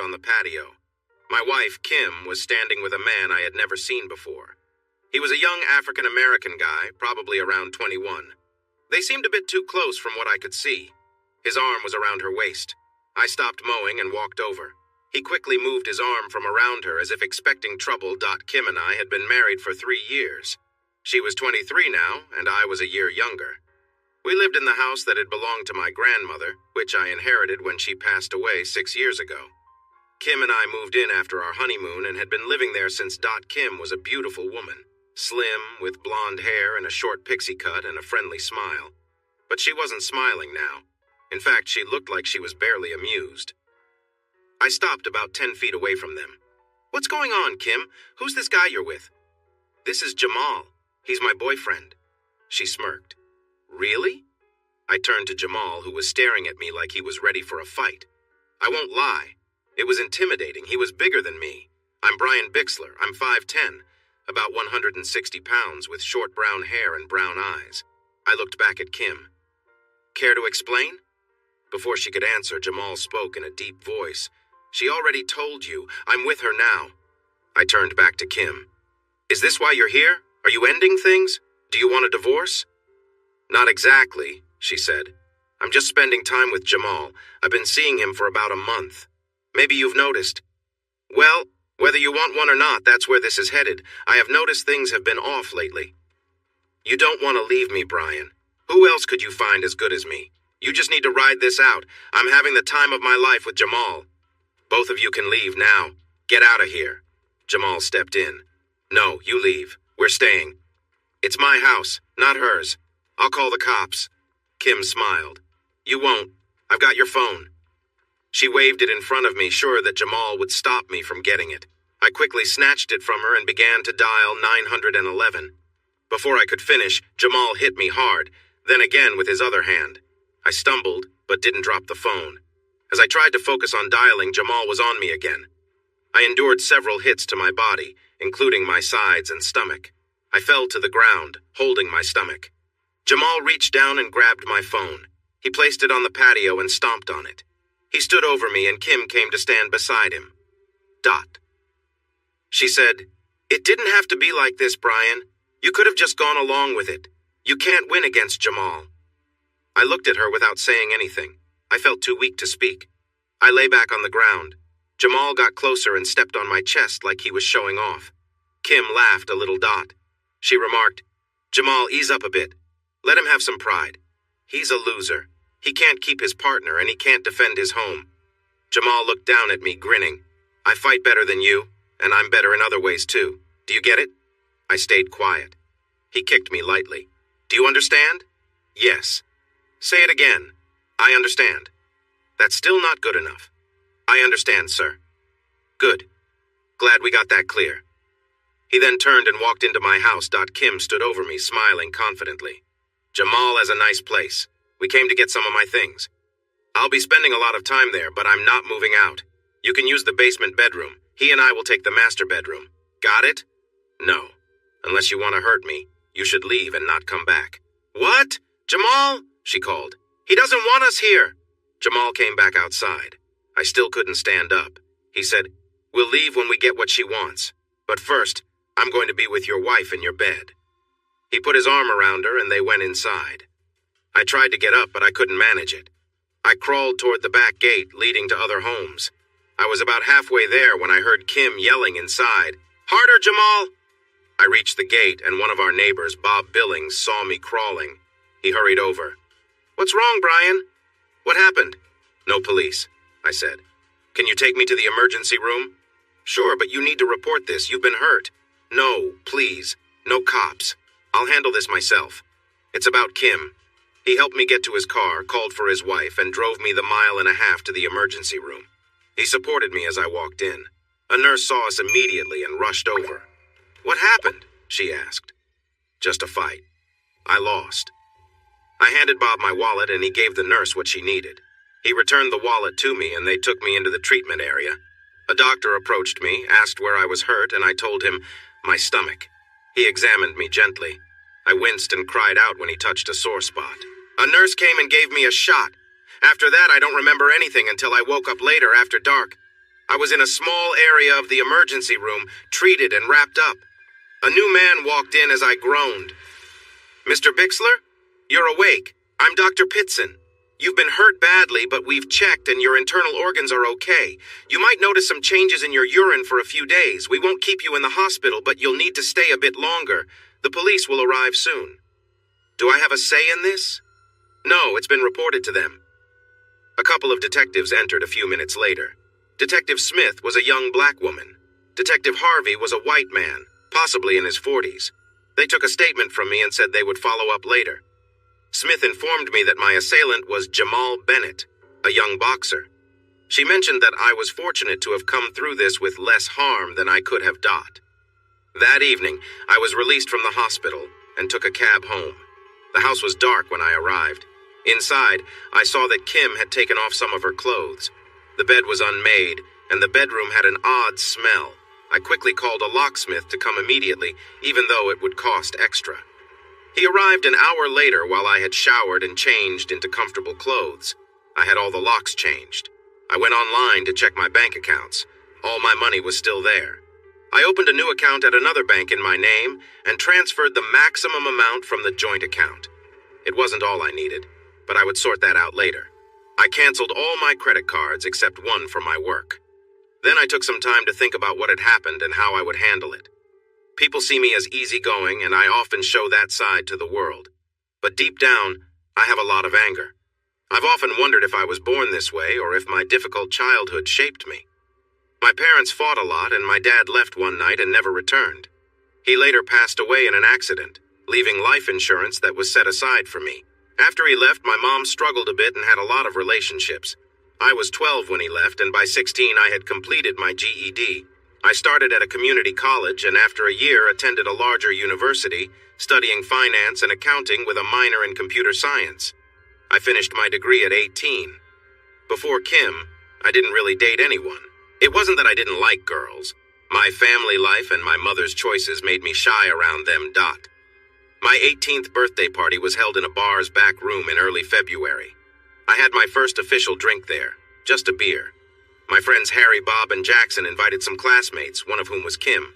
on the patio. My wife, Kim, was standing with a man I had never seen before. He was a young African-American guy, probably around 21. They seemed a bit too close from what I could see. His arm was around her waist. I stopped mowing and walked over. He quickly moved his arm from around her as if expecting trouble. Kim and I had been married for 3 years. She was 23 now, and I was a year younger. We lived in the house that had belonged to my grandmother, which I inherited when she passed away 6 years ago. Kim and I moved in after our honeymoon and had been living there since. Kim was a beautiful woman, slim, with blonde hair and a short pixie cut and a friendly smile. But she wasn't smiling now. In fact, she looked like she was barely amused. I stopped about 10 feet away from them. "What's going on, Kim? Who's this guy you're with?" "This is Jamal. He's my boyfriend." She smirked. "Really?" I turned to Jamal, who was staring at me like he was ready for a fight. I won't lie. It was intimidating. He was bigger than me. I'm Brian Bixler. I'm 5'10", about 160 pounds, with short brown hair and brown eyes. I looked back at Kim. "Care to explain?" Before she could answer, Jamal spoke in a deep voice. "She already told you. I'm with her now." I turned back to Kim. "Is this why you're here? Are you ending things? Do you want a divorce?" "Not exactly," she said. "I'm just spending time with Jamal. I've been seeing him for about a month. Maybe you've noticed." "Well, whether you want one or not, that's where this is headed. I have noticed things have been off lately." "You don't want to leave me, Brian. Who else could you find as good as me? You just need to ride this out. I'm having the time of my life with Jamal. Both of you can leave now. Get out of here." Jamal stepped in. "No, you leave. We're staying. It's my house, not hers. I'll call the cops." Kim smiled. "You won't. I've got your phone." She waved it in front of me, sure that Jamal would stop me from getting it. I quickly snatched it from her and began to dial 911. Before I could finish, Jamal hit me hard, then again with his other hand. I stumbled, but didn't drop the phone. As I tried to focus on dialing, Jamal was on me again. I endured several hits to my body, including my sides and stomach. I fell to the ground, holding my stomach. Jamal reached down and grabbed my phone. He placed it on the patio and stomped on it. He stood over me and Kim came to stand beside him. She said, "It didn't have to be like this, Brian. You could have just gone along with it. You can't win against Jamal." I looked at her without saying anything. I felt too weak to speak. I lay back on the ground. Jamal got closer and stepped on my chest like he was showing off. Kim laughed a little. She remarked, "Jamal, ease up a bit. Let him have some pride. He's a loser. He can't keep his partner and he can't defend his home." Jamal looked down at me, grinning. "I fight better than you, and I'm better in other ways too. Do you get it?" I stayed quiet. He kicked me lightly. "Do you understand?" "Yes." "Say it again." "I understand." "That's still not good enough." "I understand, sir." "Good. Glad we got that clear." He then turned and walked into my house. Kim stood over me, smiling confidently. "Jamal has a nice place. We came to get some of my things. I'll be spending a lot of time there, but I'm not moving out. You can use the basement bedroom. He and I will take the master bedroom. Got it?" "No. Unless you want to hurt me, you should leave and not come back." "What? Jamal?" she called. "He doesn't want us here." Jamal came back outside. I still couldn't stand up. He said, "We'll leave when we get what she wants. But first, I'm going to be with your wife in your bed." He put his arm around her and they went inside. I tried to get up, but I couldn't manage it. I crawled toward the back gate leading to other homes. I was about halfway there when I heard Kim yelling inside, "Harder, Jamal!" I reached the gate and one of our neighbors, Bob Billings, saw me crawling. He hurried over. "What's wrong, Brian?" "What happened?" "No police," I said. "Can you take me to the emergency room?" "Sure, but you need to report this. You've been hurt." "No, please. No cops. I'll handle this myself. It's about Kim." He helped me get to his car, called for his wife, and drove me the 1.5 miles to the emergency room. He supported me as I walked in. A nurse saw us immediately and rushed over. "What happened?" she asked. "Just a fight. I lost." I handed Bob my wallet and he gave the nurse what she needed. He returned the wallet to me and they took me into the treatment area. A doctor approached me, asked where I was hurt, and I told him my stomach. He examined me gently. I winced and cried out when he touched a sore spot. A nurse came and gave me a shot. After that, I don't remember anything until I woke up later after dark. I was in a small area of the emergency room, treated and wrapped up. A new man walked in as I groaned. "Mr. Bixler? You're awake. I'm Dr. Pitson. You've been hurt badly, but we've checked and your internal organs are okay. You might notice some changes in your urine for a few days. We won't keep you in the hospital, but you'll need to stay a bit longer. The police will arrive soon." "Do I have a say in this?" "No, it's been reported to them." A couple of detectives entered a few minutes later. Detective Smith was a young black woman. Detective Harvey was a white man, possibly in his 40s. They took a statement from me and said they would follow up later. Smith informed me that my assailant was Jamal Bennett, a young boxer. She mentioned that I was fortunate to have come through this with less harm than I could have done. That evening, I was released from the hospital and took a cab home. The house was dark when I arrived. Inside, I saw that Kim had taken off some of her clothes. The bed was unmade, and the bedroom had an odd smell. I quickly called a locksmith to come immediately, even though it would cost extra. He arrived an hour later while I had showered and changed into comfortable clothes. I had all the locks changed. I went online to check my bank accounts. All my money was still there. I opened a new account at another bank in my name and transferred the maximum amount from the joint account. It wasn't all I needed, but I would sort that out later. I canceled all my credit cards except one for my work. Then I took some time to think about what had happened and how I would handle it. People see me as easygoing, and I often show that side to the world. But deep down, I have a lot of anger. I've often wondered if I was born this way or if my difficult childhood shaped me. My parents fought a lot, and my dad left one night and never returned. He later passed away in an accident, leaving life insurance that was set aside for me. After he left, my mom struggled a bit and had a lot of relationships. I was 12 when he left, and by 16 I had completed my GED. I started at a community college and after a year attended a larger university, studying finance and accounting with a minor in computer science. I finished my degree at 18. Before Kim, I didn't really date anyone. It wasn't that I didn't like girls. My family life and my mother's choices made me shy around them. My 18th birthday party was held in a bar's back room in early February. I had my first official drink there, just a beer. My friends Harry, Bob, and Jackson invited some classmates, one of whom was Kim.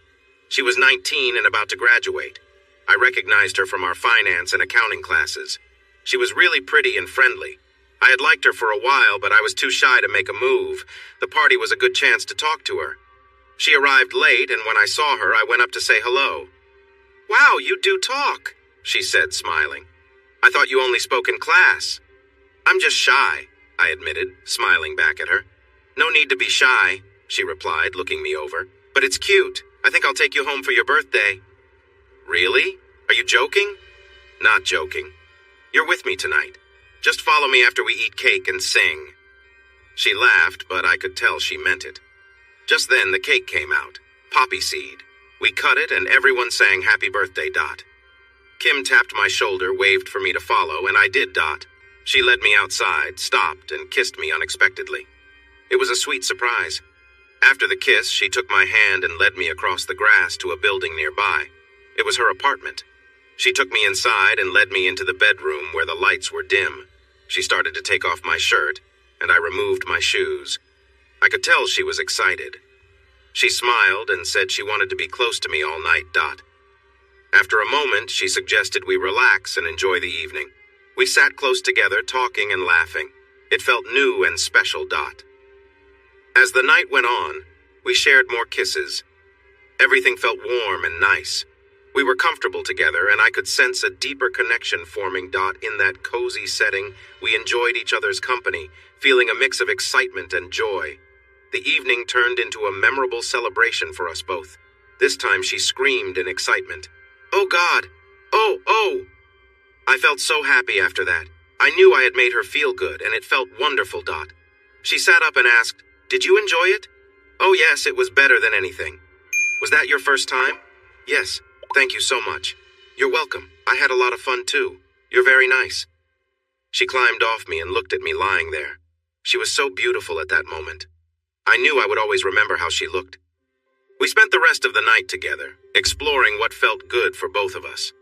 She was 19 and about to graduate. I recognized her from our finance and accounting classes. She was really pretty and friendly. I had liked her for a while, but I was too shy to make a move. The party was a good chance to talk to her. She arrived late, and when I saw her, I went up to say hello. "Wow, you do talk," she said, smiling. "I thought you only spoke in class." "I'm just shy," I admitted, smiling back at her. "No need to be shy," she replied, looking me over. "But it's cute. I think I'll take you home for your birthday." "Really? Are you joking?" "Not joking. You're with me tonight. Just follow me after we eat cake and sing." She laughed, but I could tell she meant it. Just then, the cake came out. Poppy seed. We cut it, and everyone sang happy birthday. Kim tapped my shoulder, waved for me to follow, and I did. She led me outside, stopped, and kissed me unexpectedly. It was a sweet surprise. After the kiss, she took my hand and led me across the grass to a building nearby. It was her apartment. She took me inside and led me into the bedroom where the lights were dim. She started to take off my shirt, and I removed my shoes. I could tell she was excited. She smiled and said she wanted to be close to me all night. After a moment, she suggested we relax and enjoy the evening. We sat close together, talking and laughing. It felt new and special. As the night went on, we shared more kisses. Everything felt warm and nice. We were comfortable together, and I could sense a deeper connection forming. In that cozy setting, we enjoyed each other's company, feeling a mix of excitement and joy. The evening turned into a memorable celebration for us both. This time she screamed in excitement. "Oh God! Oh!" I felt so happy after that. I knew I had made her feel good, and it felt wonderful. She sat up and asked, "Did you enjoy it?" "Oh yes, it was better than anything." "Was that your first time?" "Yes. Thank you so much." "You're welcome. I had a lot of fun too. You're very nice." She climbed off me and looked at me lying there. She was so beautiful at that moment. I knew I would always remember how she looked. We spent the rest of the night together, exploring what felt good for both of us.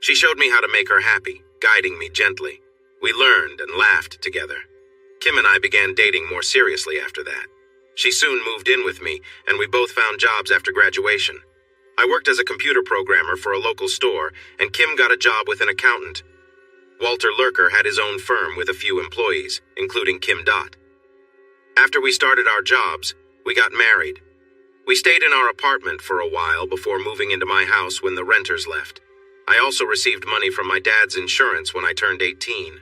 She showed me how to make her happy, guiding me gently. We learned and laughed together. Kim and I began dating more seriously after that. She soon moved in with me, and we both found jobs after graduation. I worked as a computer programmer for a local store, and Kim got a job with an accountant. Walter Lurker had his own firm with a few employees, including Kim Dot. After we started our jobs, we got married. We stayed in our apartment for a while before moving into my house when the renters left. I also received money from my dad's insurance when I turned 18.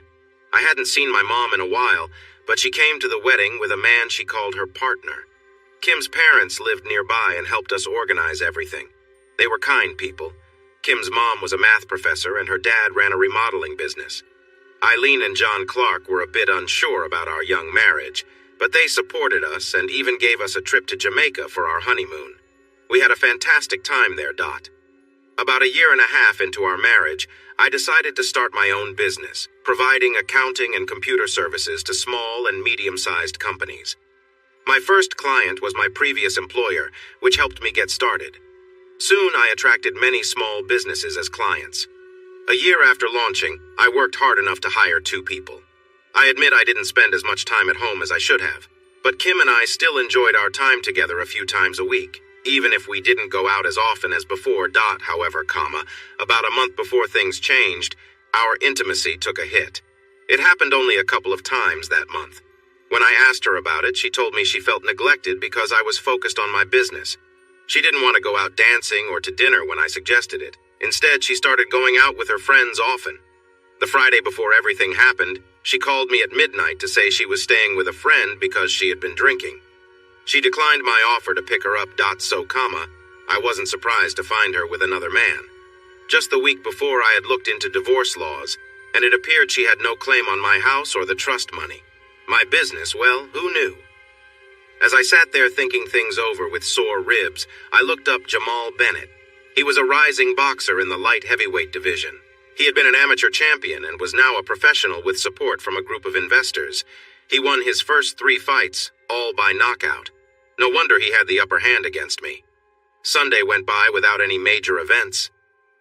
I hadn't seen my mom in a while, but she came to the wedding with a man she called her partner. Kim's parents lived nearby and helped us organize everything. They were kind people. Kim's mom was a math professor and her dad ran a remodeling business. Eileen and John Clark were a bit unsure about our young marriage, but they supported us and even gave us a trip to Jamaica for our honeymoon. We had a fantastic time there, Dot. About a year and a half into our marriage, I decided to start my own business, providing accounting and computer services to small and medium-sized companies. My first client was my previous employer, which helped me get started. Soon I attracted many small businesses as clients. A year after launching, I worked hard enough to hire 2 people. I admit I didn't spend as much time at home as I should have, but Kim and I still enjoyed our time together a few times a week, even if we didn't go out as often as before. However, about a month before things changed, our intimacy took a hit. It happened only a couple of times that month. When I asked her about it, she told me she felt neglected because I was focused on my business. She didn't want to go out dancing or to dinner when I suggested it. Instead, she started going out with her friends often. The Friday before everything happened, she called me at midnight to say she was staying with a friend because she had been drinking. She declined my offer to pick her up. I wasn't surprised to find her with another man. Just the week before, I had looked into divorce laws, and it appeared she had no claim on my house or the trust money. My business, well, who knew? As I sat there thinking things over with sore ribs, I looked up Jamal Bennett. He was a rising boxer in the light heavyweight division. He had been an amateur champion and was now a professional with support from a group of investors. He won his first 3 fights, all by knockout. No wonder he had the upper hand against me. Sunday went by without any major events.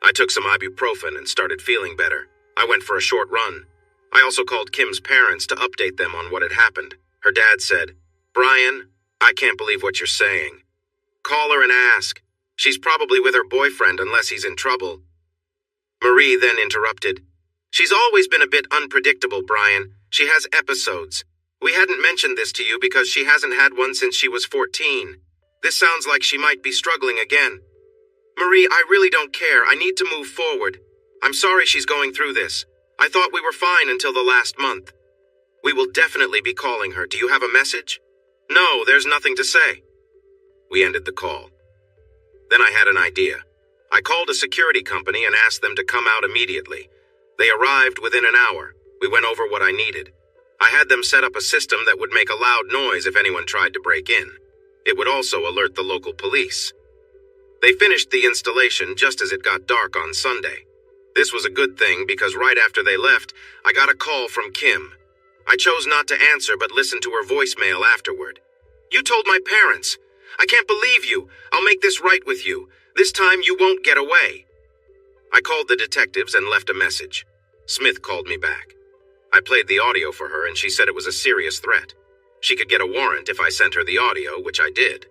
I took some ibuprofen and started feeling better. I went for a short run. I also called Kim's parents to update them on what had happened. Her dad said, "Brian, I can't believe what you're saying. Call her and ask. She's probably with her boyfriend unless he's in trouble." Marie then interrupted. "She's always been a bit unpredictable, Brian. She has episodes. We hadn't mentioned this to you because she hasn't had one since she was 14. This sounds like she might be struggling again. Marie, I really don't care. I need to move forward. I'm sorry she's going through this. I thought we were fine until the last month. We will definitely be calling her. Do you have a message?" "No, there's nothing to say." We ended the call. Then I had an idea. I called a security company and asked them to come out immediately. They arrived within an hour. We went over what I needed. I had them set up a system that would make a loud noise if anyone tried to break in. It would also alert the local police. They finished the installation just as it got dark on Sunday. This was a good thing because right after they left, I got a call from Kim. I chose not to answer but listened to her voicemail afterward. "You told my parents. I can't believe you. I'll make this right with you. This time you won't get away." I called the detectives and left a message. Smith called me back. I played the audio for her and she said it was a serious threat. She could get a warrant if I sent her the audio, which I did.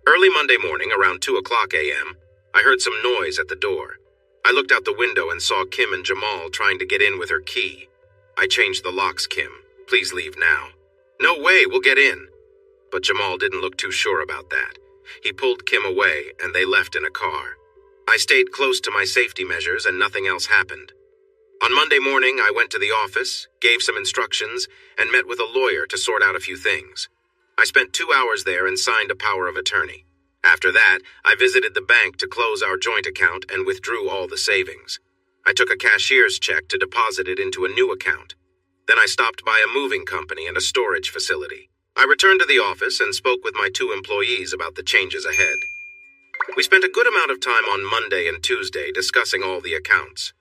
Early Monday morning, around 2:00 a.m., I heard some noise at the door. I looked out the window and saw Kim and Jamal trying to get in with her key. "I changed the locks, Kim. Please leave now." "No way, we'll get in." But Jamal didn't look too sure about that. He pulled Kim away and they left in a car. I stayed close to my safety measures and nothing else happened. On Monday morning, I went to the office, gave some instructions, and met with a lawyer to sort out a few things. I spent 2 hours there and signed a power of attorney. After that, I visited the bank to close our joint account and withdrew all the savings. I took a cashier's check to deposit it into a new account. Then I stopped by a moving company and a storage facility. I returned to the office and spoke with my 2 employees about the changes ahead. We spent a good amount of time on Monday and Tuesday discussing all the accounts.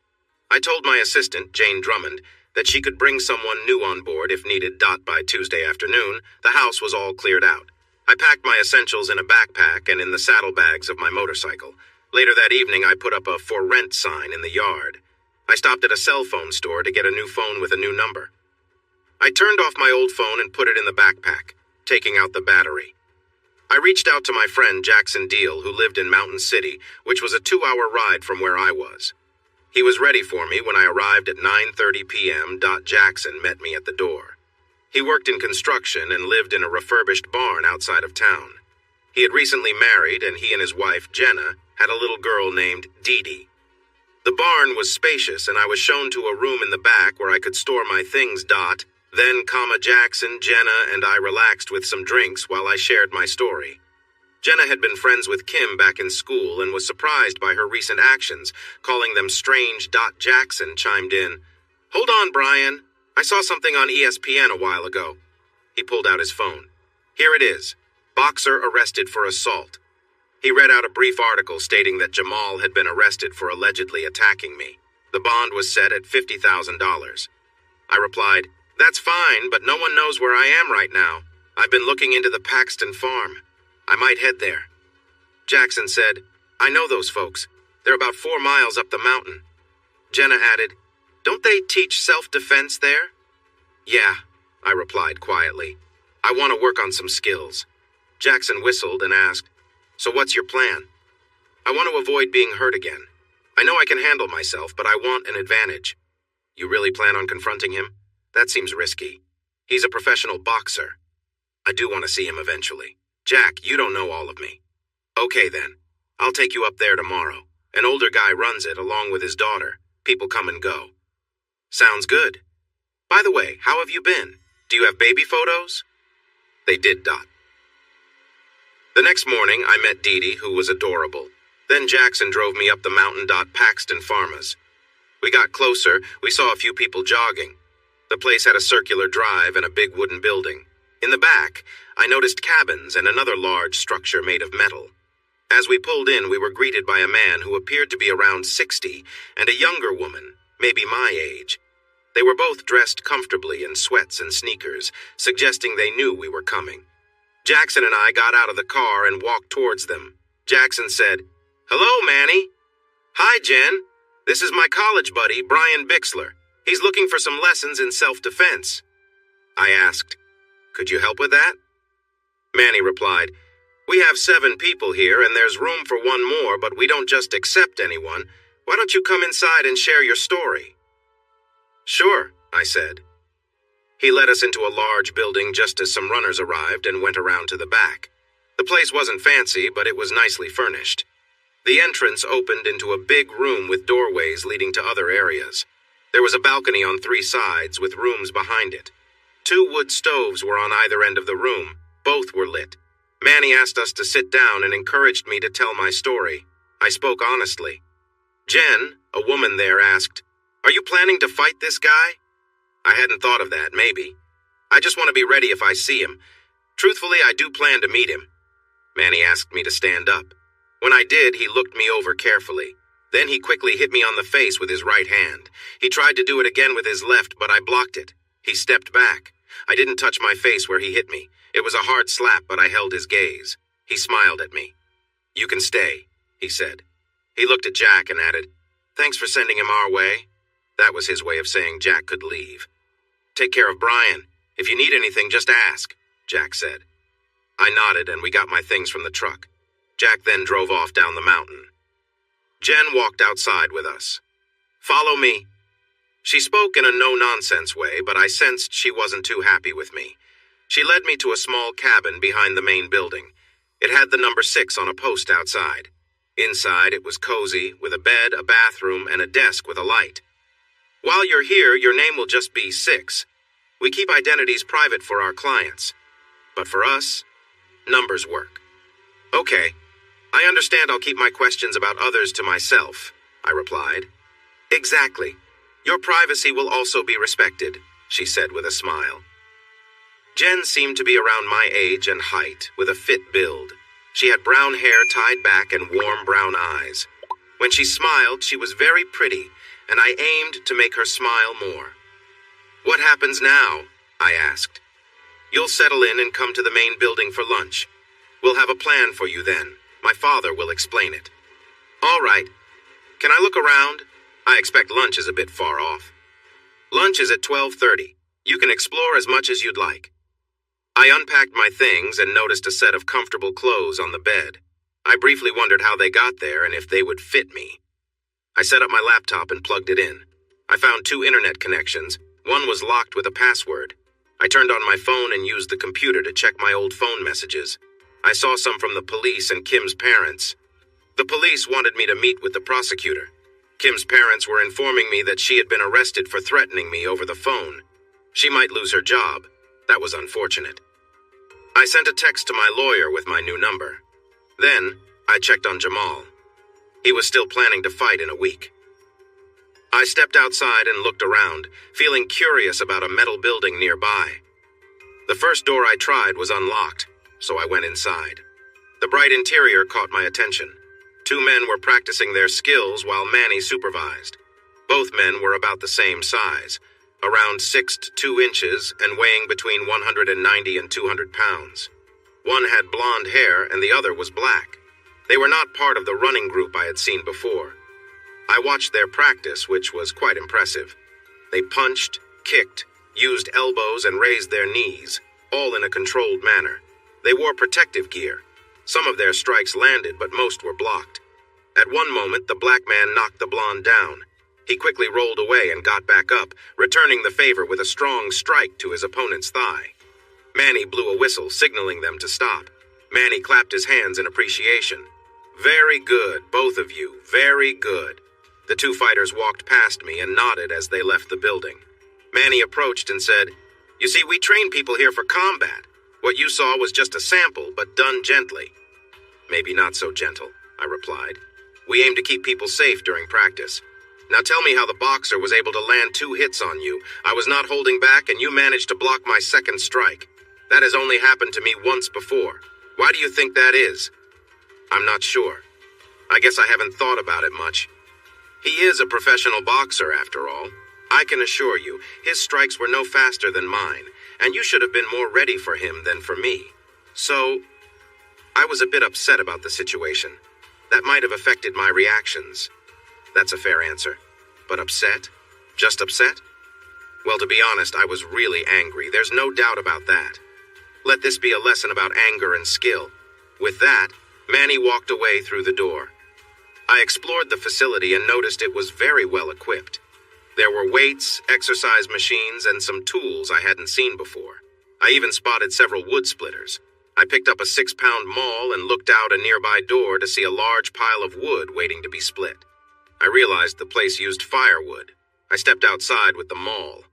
I told my assistant, Jane Drummond, that she could bring someone new on board if needed. By Tuesday afternoon, the house was all cleared out. I packed my essentials in a backpack and in the saddlebags of my motorcycle. Later that evening, I put up a "for rent" sign in the yard. I stopped at a cell phone store to get a new phone with a new number. I turned off my old phone and put it in the backpack. taking out the battery. I reached out to my friend Jackson Deal, who lived in Mountain City, which was a 2-hour ride from where I was. He was ready for me when I arrived at 9:30 p.m. Jackson met me at the door. He worked in construction and lived in a refurbished barn outside of town. He had recently married, and he and his wife, Jenna, had a little girl named Dee Dee. The barn was spacious, and I was shown to a room in the back where I could store my things. Then, Jackson, Jenna, and I relaxed with some drinks while I shared my story. Jenna had been friends with Kim back in school and was surprised by her recent actions, calling them strange. Jackson chimed in, "Hold on, Brian. I saw something on ESPN a while ago." He pulled out his phone. "Here it is. Boxer arrested for assault." He read out a brief article stating that Jamal had been arrested for allegedly attacking me. The bond was set at $50,000. I replied, "That's fine, but no one knows where I am right now. I've been looking into the Paxton farm. I might head there." Jackson said, "I know those folks. They're about 4 miles up the mountain." Jenna added, "Don't they teach self-defense there?" "Yeah," I replied quietly. "I want to work on some skills." Jackson whistled and asked, "So what's your plan?" "I want to avoid being hurt again. I know I can handle myself, but I want an advantage." "You really plan on confronting him? That seems risky. He's a professional boxer." "I do want to see him eventually. Jack, you don't know all of me." "Okay then. I'll take you up there tomorrow. An older guy runs it along with his daughter. People come and go." "Sounds good. By the way, how have you been? Do you have baby photos?" They did. The next morning, I met Dee Dee, who was adorable. Then Jackson drove me up the mountain. Paxton Farmers. We got closer, we saw a few people jogging. The place had a circular drive and a big wooden building. In the back, I noticed cabins and another large structure made of metal. As we pulled in, we were greeted by a man who appeared to be around 60 and a younger woman, maybe my age. They were both dressed comfortably in sweats and sneakers, suggesting they knew we were coming. Jackson and I got out of the car and walked towards them. Jackson said, "Hello, Manny." "Hi, Jen. This is my college buddy, Brian Bixler. He's looking for some lessons in self-defense." I asked, "Could you help with that?" Manny replied, "We have 7 people here and there's room for one more, but we don't just accept anyone. Why don't you come inside and share your story?" "Sure," I said. He led us into a large building just as some runners arrived and went around to the back. The place wasn't fancy, but it was nicely furnished. The entrance opened into a big room with doorways leading to other areas. There was a balcony on 3 sides with rooms behind it. 2 wood stoves were on either end of the room. Both were lit. Manny asked us to sit down and encouraged me to tell my story. I spoke honestly. Jen, a woman there, asked, "Are you planning to fight this guy?" I hadn't thought of that, maybe. "I just want to be ready if I see him. Truthfully, I do plan to meet him." Manny asked me to stand up. When I did, he looked me over carefully. Then he quickly hit me on the face with his right hand. He tried to do it again with his left, but I blocked it. He stepped back. I didn't touch my face where he hit me. It was a hard slap, but I held his gaze. He smiled at me. "You can stay," he said. He looked at Jack and added, "Thanks for sending him our way." That was his way of saying Jack could leave. "Take care of Brian. If you need anything, just ask," Jack said. I nodded and we got my things from the truck. Jack then drove off down the mountain. Jen walked outside with us. "Follow me." She spoke in a no-nonsense way, but I sensed she wasn't too happy with me. She led me to a small cabin behind the main building. It had the number 6 on a post outside. Inside, it was cozy, with a bed, a bathroom, and a desk with a light. "While you're here, your name will just be 6. We keep identities private for our clients. But for us, numbers work." "Okay. I understand I'll keep my questions about others to myself," I replied. "Exactly. Your privacy will also be respected," she said with a smile. Jen seemed to be around my age and height, with a fit build. She had brown hair tied back and warm brown eyes. When she smiled, she was very pretty, and I aimed to make her smile more. "What happens now?" I asked. "You'll settle in and come to the main building for lunch. We'll have a plan for you then. My father will explain it." "All right. Can I look around? I expect lunch is a bit far off." "Lunch is at 12:30. You can explore as much as you'd like." I unpacked my things and noticed a set of comfortable clothes on the bed. I briefly wondered how they got there and if they would fit me. I set up my laptop and plugged it in. I found 2 internet connections. One was locked with a password. I turned on my phone and used the computer to check my old phone messages. I saw some from the police and Kim's parents. The police wanted me to meet with the prosecutor. Kim's parents were informing me that she had been arrested for threatening me over the phone. She might lose her job. That was unfortunate. I sent a text to my lawyer with my new number. Then, I checked on Jamal. He was still planning to fight in a week. I stepped outside and looked around, feeling curious about a metal building nearby. The first door I tried was unlocked, so I went inside. The bright interior caught my attention. 2 men were practicing their skills while Manny supervised. Both men were about the same size, around 6 to 2 inches and weighing between 190 and 200 pounds. One had blonde hair and the other was black. They were not part of the running group I had seen before. I watched their practice, which was quite impressive. They punched, kicked, used elbows, and raised their knees, all in a controlled manner. They wore protective gear. Some of their strikes landed, but most were blocked. At one moment, the black man knocked the blonde down. He quickly rolled away and got back up, returning the favor with a strong strike to his opponent's thigh. Manny blew a whistle, signaling them to stop. Manny clapped his hands in appreciation. "Very good, both of you, very good." The 2 fighters walked past me and nodded as they left the building. Manny approached and said, "You see, we train people here for combat. What you saw was just a sample, but done gently." "Maybe not so gentle," I replied. "We aim to keep people safe during practice. Now tell me how the boxer was able to land 2 hits on you. I was not holding back and you managed to block my second strike. That has only happened to me once before. Why do you think that is?" "I'm not sure. I guess I haven't thought about it much. He is a professional boxer, after all. I can assure you, his strikes were no faster than mine, and you should have been more ready for him than for me. So, I was a bit upset about the situation. That might have affected my reactions." "That's a fair answer. But upset? Just upset?" "Well, to be honest, I was really angry. There's no doubt about that. Let this be a lesson about anger and skill." With that, Manny walked away through the door. I explored the facility and noticed it was very well equipped. There were weights, exercise machines, and some tools I hadn't seen before. I even spotted several wood splitters. I picked up a 6-pound maul and looked out a nearby door to see a large pile of wood waiting to be split. I realized the place used firewood. I stepped outside with the maul.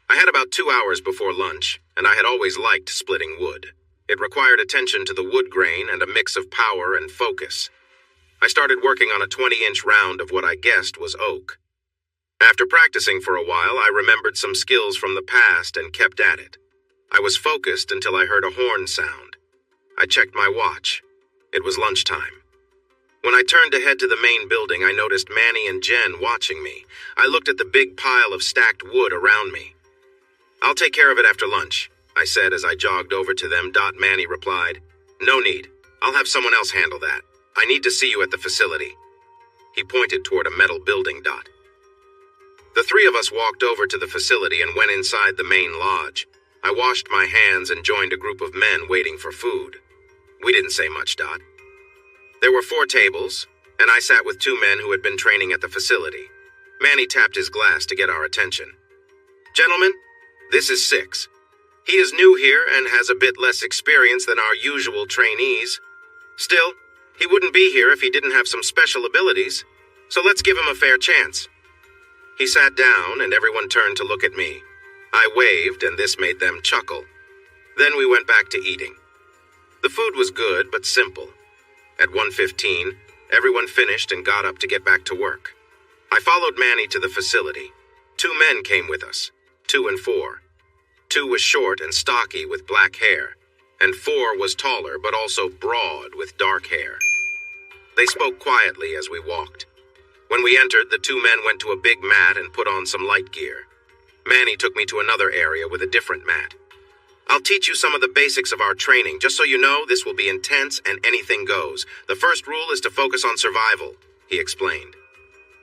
I had about 2 hours before lunch, and I had always liked splitting wood. It required attention to the wood grain and a mix of power and focus. I started working on a 20-inch round of what I guessed was oak. After practicing for a while, I remembered some skills from the past and kept at it. I was focused until I heard a horn sound. I checked my watch. It was lunchtime. When I turned to head to the main building, I noticed Manny and Jen watching me. I looked at the big pile of stacked wood around me. "I'll take care of it after lunch," I said as I jogged over to them. Manny replied, "No need. I'll have someone else handle that. I need to see you at the facility." He pointed toward a metal building. The 3 of us walked over to the facility and went inside the main lodge. I washed my hands and joined a group of men waiting for food. We didn't say much. There were 4 tables, and I sat with 2 men who had been training at the facility. Manny tapped his glass to get our attention. "Gentlemen, this is 6. He is new here and has a bit less experience than our usual trainees. Still, he wouldn't be here if he didn't have some special abilities, so let's give him a fair chance." He sat down and everyone turned to look at me. I waved and this made them chuckle. Then we went back to eating. The food was good but simple. At 1:15, everyone finished and got up to get back to work. I followed Manny to the facility. 2 men came with us, 2 and 4. 2 was short and stocky with black hair, and 4 was taller but also broad with dark hair. They spoke quietly as we walked. When we entered, the 2 men went to a big mat and put on some light gear. Manny took me to another area with a different mat. "I'll teach you some of the basics of our training. Just so you know, this will be intense and anything goes. The first rule is to focus on survival," he explained.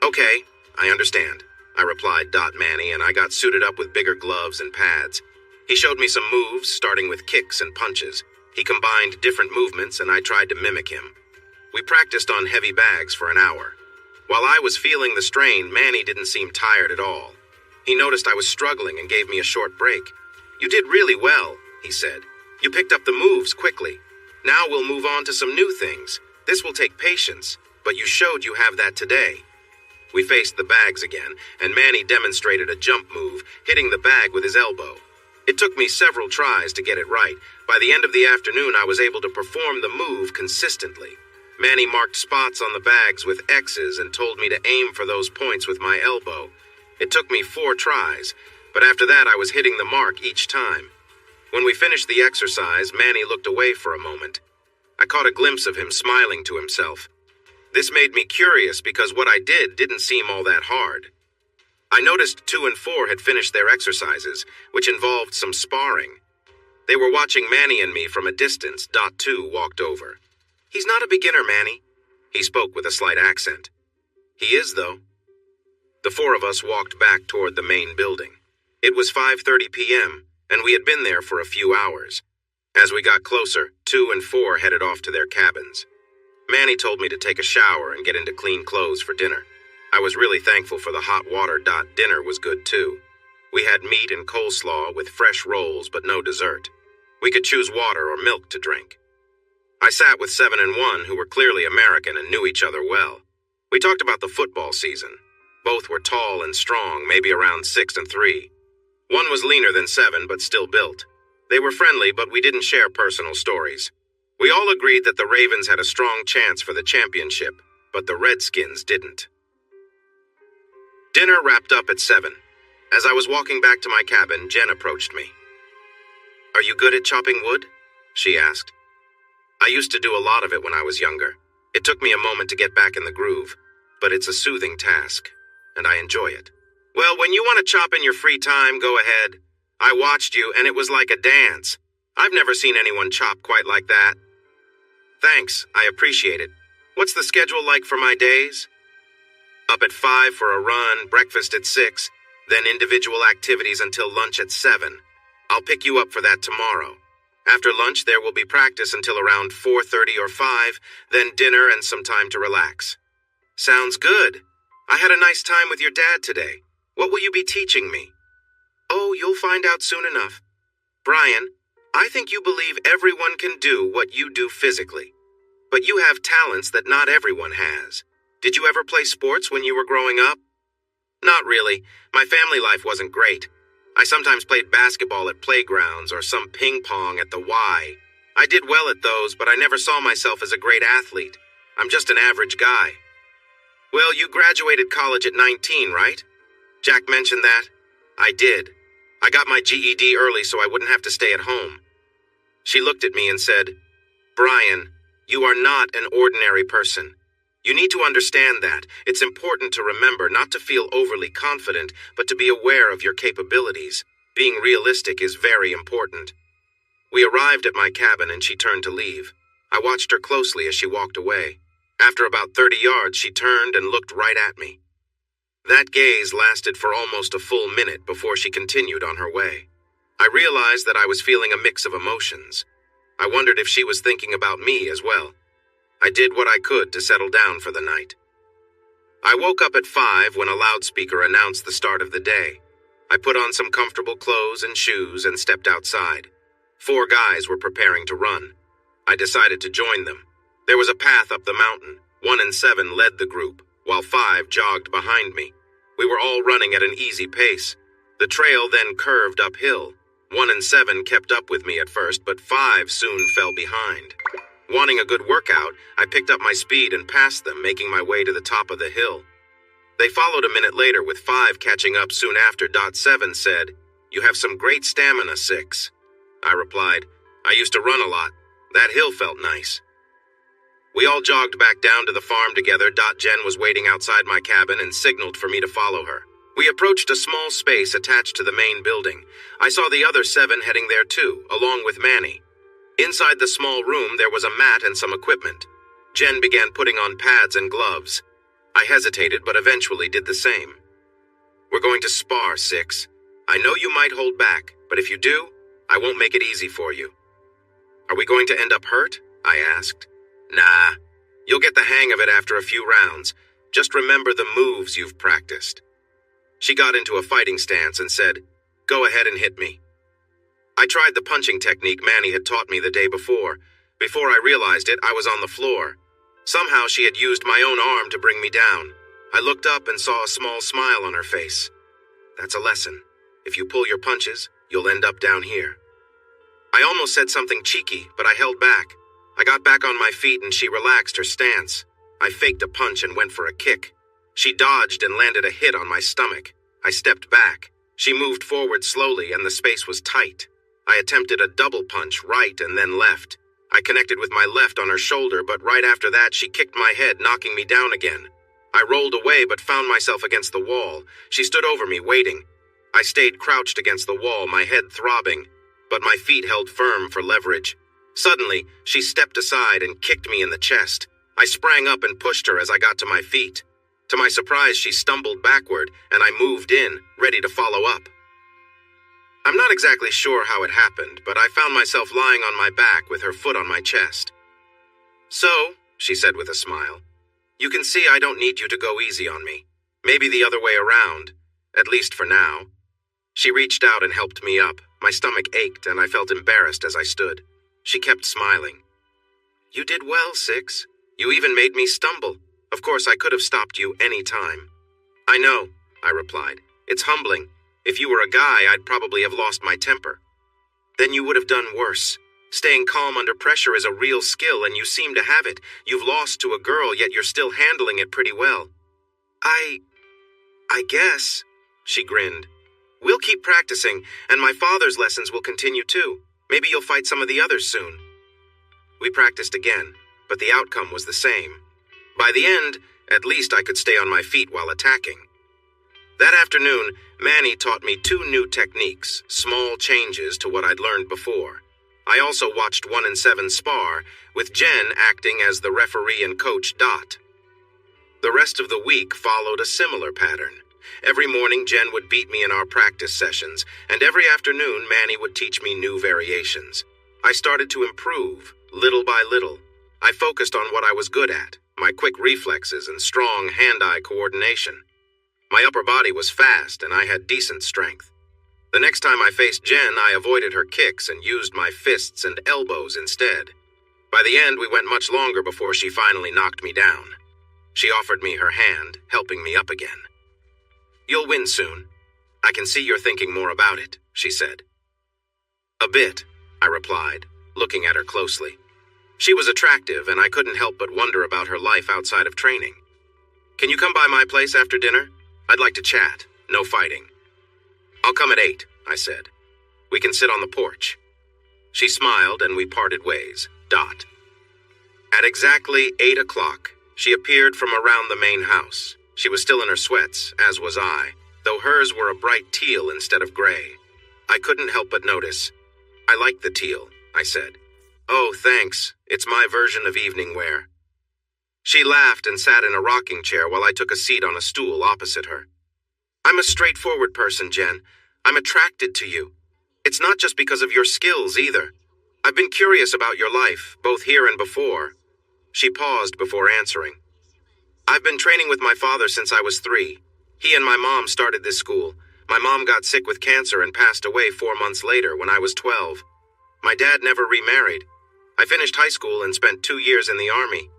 "Okay, I understand," I replied. Manny and I got suited up with bigger gloves and pads. He showed me some moves, starting with kicks and punches. He combined different movements, and I tried to mimic him. We practiced on heavy bags for an hour. While I was feeling the strain, Manny didn't seem tired at all. He noticed I was struggling and gave me a short break. "You did really well," he said. "You picked up the moves quickly. Now we'll move on to some new things. This will take patience, but you showed you have that today." We faced the bags again, and Manny demonstrated a jump move, hitting the bag with his elbow. It took me several tries to get it right. By the end of the afternoon, I was able to perform the move consistently. Manny marked spots on the bags with X's and told me to aim for those points with my elbow. It took me 4 tries, but after that I was hitting the mark each time. When we finished the exercise, Manny looked away for a moment. I caught a glimpse of him smiling to himself. This made me curious because what I did didn't seem all that hard. I noticed 2 and 4 had finished their exercises, which involved some sparring. They were watching Manny and me from a distance. Dot 2 walked over. "He's not a beginner, Manny." He spoke with a slight accent. "He is, though." The 4 of us walked back toward the main building. It was 5:30 p.m., and we had been there for a few hours. As we got closer, 2 and 4 headed off to their cabins. Manny told me to take a shower and get into clean clothes for dinner. I was really thankful for the hot water. Dinner was good, too. We had meat and coleslaw with fresh rolls, but no dessert. We could choose water or milk to drink. I sat with 7 and 1, who were clearly American and knew each other well. We talked about the football season. Both were tall and strong, maybe around 6 and 3. 1 was leaner than 7, but still built. They were friendly, but we didn't share personal stories. We all agreed that the Ravens had a strong chance for the championship, but the Redskins didn't. Dinner wrapped up at 7. As I was walking back to my cabin, Jen approached me. "Are you good at chopping wood?" she asked. I used to do a lot of it when I was younger. It took me a moment to get back in the groove, but it's a soothing task, and I enjoy it. "Well, when you want to chop in your free time, go ahead. I watched you, and it was like a dance. I've never seen anyone chop quite like that." "Thanks, I appreciate it. What's the schedule like for my days?" "Up at 5 for a run, breakfast at 6, then individual activities until lunch at 7. I'll pick you up for that tomorrow. After lunch, there will be practice until around 4:30 or 5, then dinner and some time to relax." "Sounds good. I had a nice time with your dad today. What will you be teaching me?" "Oh, you'll find out soon enough. Brian, I think you believe everyone can do what you do physically. But you have talents that not everyone has. Did you ever play sports when you were growing up?" "Not really. My family life wasn't great. I sometimes played basketball at playgrounds or some ping pong at the Y. I did well at those, but I never saw myself as a great athlete. I'm just an average guy." "Well, you graduated college at 19, right? Jack mentioned that?" "I did. I got my GED early so I wouldn't have to stay at home." She looked at me and said, "Brian, you are not an ordinary person. You need to understand that. It's important to remember not to feel overly confident, but to be aware of your capabilities. Being realistic is very important." We arrived at my cabin and she turned to leave. I watched her closely as she walked away. After about 30 yards, she turned and looked right at me. That gaze lasted for almost a full minute before she continued on her way. I realized that I was feeling a mix of emotions. I wondered if she was thinking about me as well. I did what I could to settle down for the night. I woke up at 5 when a loudspeaker announced the start of the day. I put on some comfortable clothes and shoes and stepped outside. 4 guys were preparing to run. I decided to join them. There was a path up the mountain. 1 and 7 led the group, while 5 jogged behind me. We were all running at an easy pace. The trail then curved uphill. 1 and 7 kept up with me at first, but 5 soon fell behind. Wanting a good workout, I picked up my speed and passed them, making my way to the top of the hill. They followed a minute later, with 5 catching up soon after. 7 said, "You have some great stamina, 6. I replied, "I used to run a lot. That hill felt nice." We all jogged back down to the farm together. Jen was waiting outside my cabin and signaled for me to follow her. We approached a small space attached to the main building. I saw the other 7 heading there too, along with Manny. Inside the small room, there was a mat and some equipment. Jen began putting on pads and gloves. I hesitated, but eventually did the same. "We're going to spar, 6. I know you might hold back, but if you do, I won't make it easy for you." "Are we going to end up hurt?" I asked. "Nah. You'll get the hang of it after a few rounds. Just remember the moves you've practiced." She got into a fighting stance and said, "Go ahead and hit me." I tried the punching technique Manny had taught me the day before. Before I realized it, I was on the floor. Somehow she had used my own arm to bring me down. I looked up and saw a small smile on her face. "That's a lesson. If you pull your punches, you'll end up down here." I almost said something cheeky, but I held back. I got back on my feet and she relaxed her stance. I faked a punch and went for a kick. She dodged and landed a hit on my stomach. I stepped back. She moved forward slowly and the space was tight. I attempted a double punch, right and then left. I connected with my left on her shoulder, but right after that she kicked my head, knocking me down again. I rolled away but found myself against the wall. She stood over me, waiting. I stayed crouched against the wall, my head throbbing, but my feet held firm for leverage. Suddenly, she stepped aside and kicked me in the chest. I sprang up and pushed her as I got to my feet. To my surprise, she stumbled backward, and I moved in, ready to follow up. I'm not exactly sure how it happened, but I found myself lying on my back with her foot on my chest. "So," she said with a smile, "you can see I don't need you to go easy on me. Maybe the other way around, at least for now." She reached out and helped me up. My stomach ached, and I felt embarrassed as I stood. She kept smiling. "You did well, Six. You even made me stumble. Of course, I could have stopped you any time." "I know," I replied. "It's humbling. If you were a guy, I'd probably have lost my temper." "Then you would have done worse. Staying calm under pressure is a real skill, and you seem to have it. You've lost to a girl, yet you're still handling it pretty well." I guess," she grinned. "We'll keep practicing, and my father's lessons will continue too. Maybe you'll fight some of the others soon." We practiced again, but the outcome was the same. By the end, at least I could stay on my feet while attacking. That afternoon, Manny taught me 2 new techniques, small changes to what I'd learned before. I also watched 1 and 7 spar, with Jen acting as the referee and coach Dot. The rest of the week followed a similar pattern. Every morning, Jen would beat me in our practice sessions, and every afternoon, Manny would teach me new variations. I started to improve, little by little. I focused on what I was good at, my quick reflexes and strong hand-eye coordination. My upper body was fast, and I had decent strength. The next time I faced Jen, I avoided her kicks and used my fists and elbows instead. By the end, we went much longer before she finally knocked me down. She offered me her hand, helping me up again. "You'll win soon. I can see you're thinking more about it," she said. "A bit," I replied, looking at her closely. She was attractive, and I couldn't help but wonder about her life outside of training. "Can you come by my place after dinner? I'd like to chat. No fighting." "I'll come at 8, I said. "We can sit on the porch." She smiled, and we parted ways. Dot. At exactly 8 o'clock, she appeared from around the main house. She was still in her sweats, as was I, though hers were a bright teal instead of gray. I couldn't help but notice. "I like the teal," I said. "Oh, thanks. It's my version of evening wear." She laughed and sat in a rocking chair while I took a seat on a stool opposite her. "I'm a straightforward person, Jen. I'm attracted to you. It's not just because of your skills, either. I've been curious about your life, both here and before." She paused before answering. "I've been training with my father since I was 3. He and my mom started this school. My mom got sick with cancer and passed away 4 months later when I was 12. My dad never remarried. I finished high school and spent 2 years in the Army.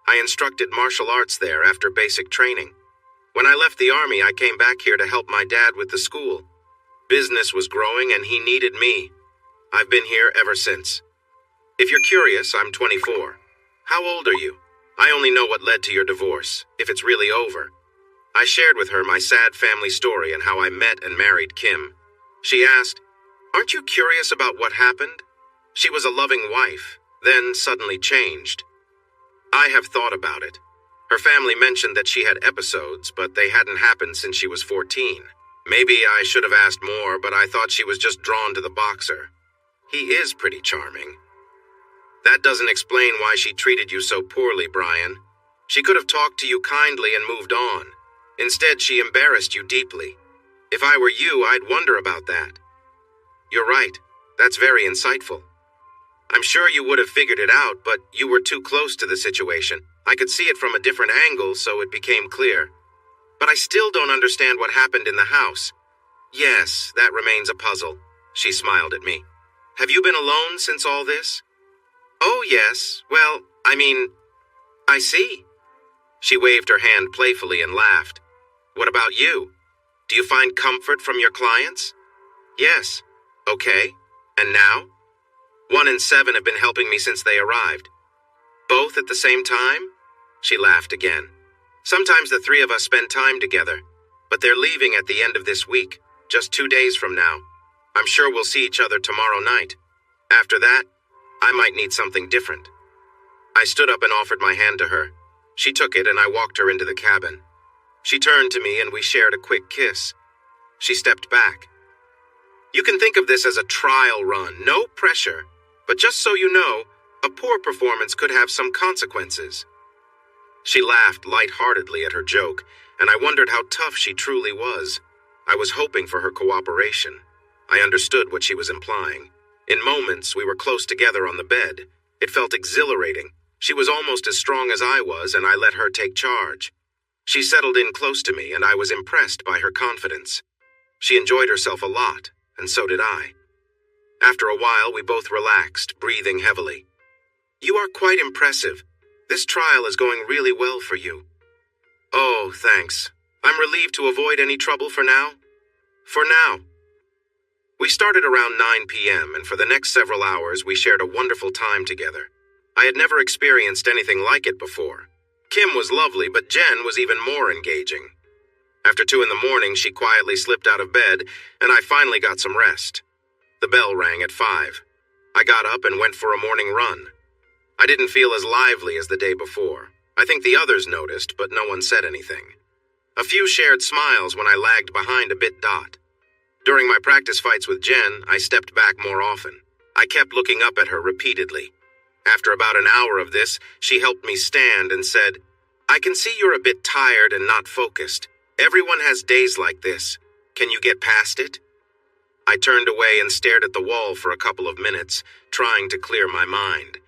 I instructed martial arts there after basic training. When I left the Army, I came back here to help my dad with the school. Business was growing and he needed me. I've been here ever since. If you're curious, I'm 24. How old are you? I only know what led to your divorce, if it's really over." I shared with her my sad family story and how I met and married Kim. She asked, "Aren't you curious about what happened?" She was a loving wife, then suddenly changed. I have thought about it. Her family mentioned that she had episodes, but they hadn't happened since she was 14. Maybe I should have asked more, but I thought she was just drawn to the boxer. He is pretty charming. That doesn't explain why she treated you so poorly, Brian. She could have talked to you kindly and moved on. Instead, she embarrassed you deeply. If I were you, I'd wonder about that. You're right. That's very insightful. I'm sure you would have figured it out, but you were too close to the situation. I could see it from a different angle, so it became clear. But I still don't understand what happened in the house. Yes, that remains a puzzle. She smiled at me. Have you been alone since all this? Oh, yes. Well, I see. She waved her hand playfully and laughed. What about you? Do you find comfort from your clients? Yes. Okay. And now? 1 and 7 have been helping me since they arrived. Both at the same time? She laughed again. Sometimes the 3 of us spend time together, but they're leaving at the end of this week, just 2 days from now. I'm sure we'll see each other tomorrow night. After that, I might need something different. I stood up and offered my hand to her. She took it and I walked her into the cabin. She turned to me and we shared a quick kiss. She stepped back. You can think of this as a trial run, no pressure. But just so you know, a poor performance could have some consequences. She laughed lightheartedly at her joke, and I wondered how tough she truly was. I was hoping for her cooperation. I understood what she was implying. In moments, we were close together on the bed. It felt exhilarating. She was almost as strong as I was, and I let her take charge. She settled in close to me, and I was impressed by her confidence. She enjoyed herself a lot, and so did I. After a while, we both relaxed, breathing heavily. You are quite impressive. This trial is going really well for you. Oh, thanks. I'm relieved to avoid any trouble for now. For now. We started around 9 p.m., and for the next several hours, we shared a wonderful time together. I had never experienced anything like it before. Kim was lovely, but Jen was even more engaging. After 2 in the morning, she quietly slipped out of bed, and I finally got some rest. The bell rang at 5. I got up and went for a morning run. I didn't feel as lively as the day before. I think the others noticed, but no one said anything. A few shared smiles when I lagged behind a bit. During my practice fights with Jen, I stepped back more often. I kept looking up at her repeatedly. After about an hour of this, she helped me stand and said, I can see you're a bit tired and not focused. Everyone has days like this. Can you get past it? I turned away and stared at the wall for a couple of minutes, trying to clear my mind.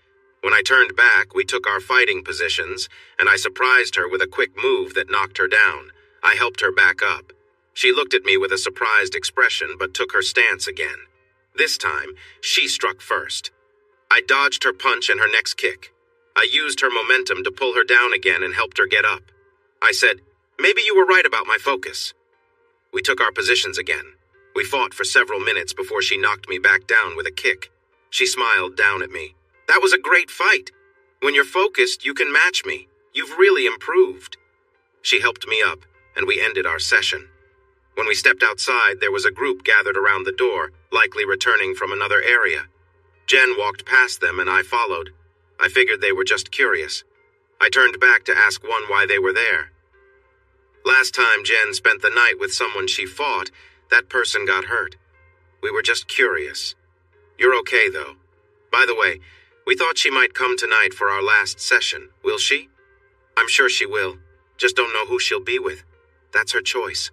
When I turned back, we took our fighting positions, and I surprised her with a quick move that knocked her down. I helped her back up. She looked at me with a surprised expression, but took her stance again. This time, she struck first. I dodged her punch and her next kick. I used her momentum to pull her down again and helped her get up. I said, maybe you were right about my focus. We took our positions again. We fought for several minutes before she knocked me back down with a kick. She smiled down at me. That was a great fight. When you're focused, you can match me. You've really improved. She helped me up, and we ended our session. When we stepped outside, there was a group gathered around the door, likely returning from another area. Jen walked past them, and I followed. I figured they were just curious. I turned back to ask one why they were there. Last time Jen spent the night with someone she fought, that person got hurt. We were just curious. You're okay, though. By the way, we thought she might come tonight for our last session. Will she? I'm sure she will. Just don't know who she'll be with. That's her choice.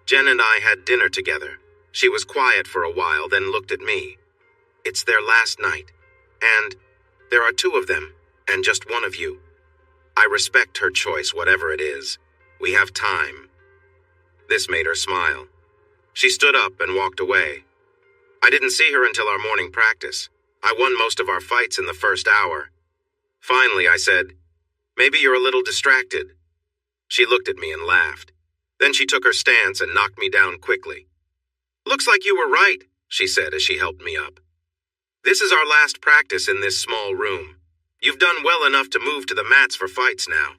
Jen and I had dinner together. She was quiet for a while, then looked at me. It's their last night. And there are 2 of them, and just one of you. I respect her choice, whatever it is. We have time. This made her smile. She stood up and walked away. I didn't see her until our morning practice. I won most of our fights in the first hour. Finally, I said, maybe you're a little distracted. She looked at me and laughed. Then she took her stance and knocked me down quickly. Looks like you were right, she said as she helped me up. This is our last practice in this small room. You've done well enough to move to the mats for fights now.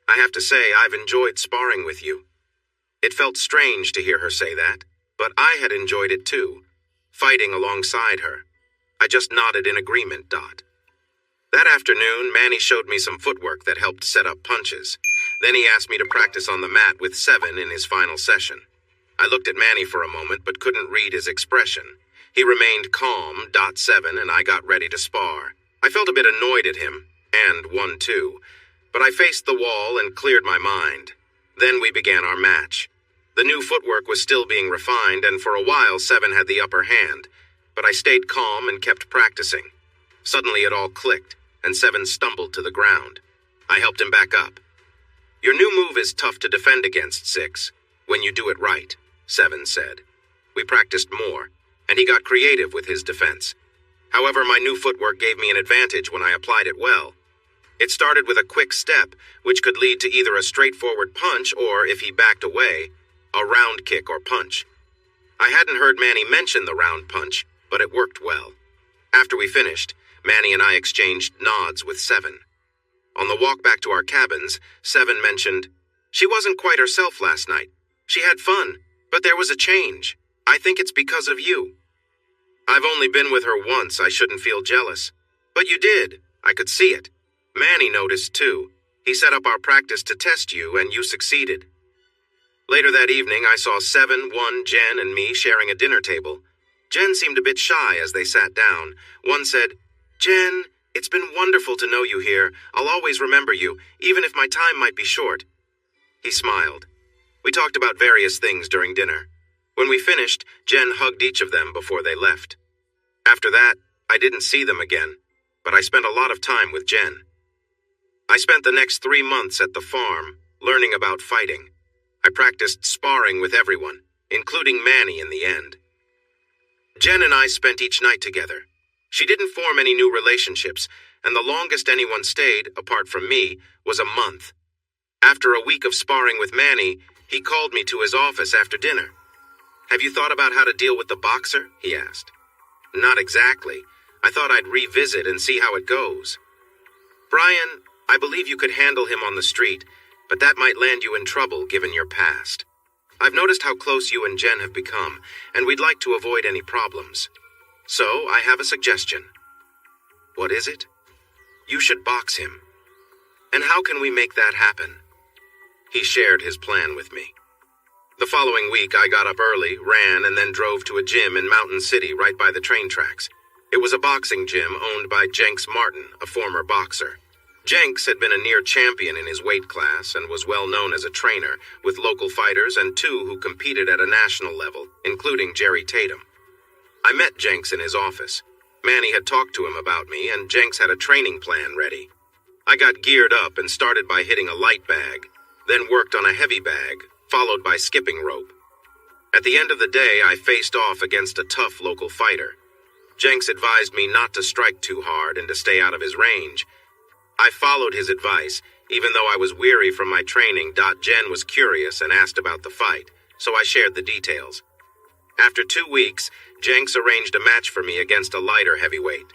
I have to say, I've enjoyed sparring with you. It felt strange to hear her say that, but I had enjoyed it too, fighting alongside her. I just nodded in agreement. That afternoon, Manny showed me some footwork that helped set up punches. Then he asked me to practice on the mat with 7 in his final session. I looked at Manny for a moment but couldn't read his expression. He remained calm. 7, and I got ready to spar. I felt a bit annoyed at him, and won too, but I faced the wall and cleared my mind. Then we began our match. The new footwork was still being refined, and for a while 7 had the upper hand, but I stayed calm and kept practicing. Suddenly it all clicked, and Seven stumbled to the ground. I helped him back up. "Your new move is tough to defend against, Six, when you do it right," Seven said. We practiced more, and he got creative with his defense. However, my new footwork gave me an advantage when I applied it well. It started with a quick step, which could lead to either a straightforward punch or, if he backed away, a round kick or punch. I hadn't heard Manny mention the round punch, but it worked well. After we finished, Manny and I exchanged nods with Seven. On the walk back to our cabins, Seven mentioned, "She wasn't quite herself last night. She had fun, but there was a change. I think it's because of you." "I've only been with her once. I shouldn't feel jealous." "But you did. I could see it. Manny noticed too. He set up our practice to test you, and you succeeded." Later that evening, I saw Seven, One, Jen, and me sharing a dinner table. Jen seemed a bit shy as they sat down. One said, "Jen, it's been wonderful to know you here. I'll always remember you, even if my time might be short." He smiled. We talked about various things during dinner. When we finished, Jen hugged each of them before they left. After that, I didn't see them again, but I spent a lot of time with Jen. I spent the next 3 months at the farm, learning about fighting. I practiced sparring with everyone, including Manny in the end. Jen and I spent each night together. She didn't form any new relationships, and the longest anyone stayed, apart from me, was a month. After a week of sparring with Manny, he called me to his office after dinner. "Have you thought about how to deal with the boxer?" he asked. "Not exactly. I thought I'd revisit and see how it goes." "Brian, I believe you could handle him on the street, but that might land you in trouble given your past. I've noticed how close you and Jen have become, and we'd like to avoid any problems. So I have a suggestion." "What is it?" "You should box him." "And how can we make that happen?" He shared his plan with me. The following week, I got up early, ran, and then drove to a gym in Mountain City right by the train tracks. It was a boxing gym owned by Jenks Martin, a former boxer. Jenks had been a near champion in his weight class and was well known as a trainer, with local fighters and 2 who competed at a national level, including Jerry Tatum. I met Jenks in his office. Manny had talked to him about me, and Jenks had a training plan ready. I got geared up and started by hitting a light bag, then worked on a heavy bag, followed by skipping rope. At the end of the day, I faced off against a tough local fighter. Jenks advised me not to strike too hard and to stay out of his range. I followed his advice, even though I was weary from my training. Jen was curious and asked about the fight, so I shared the details. After 2 weeks, Jenks arranged a match for me against a lighter heavyweight.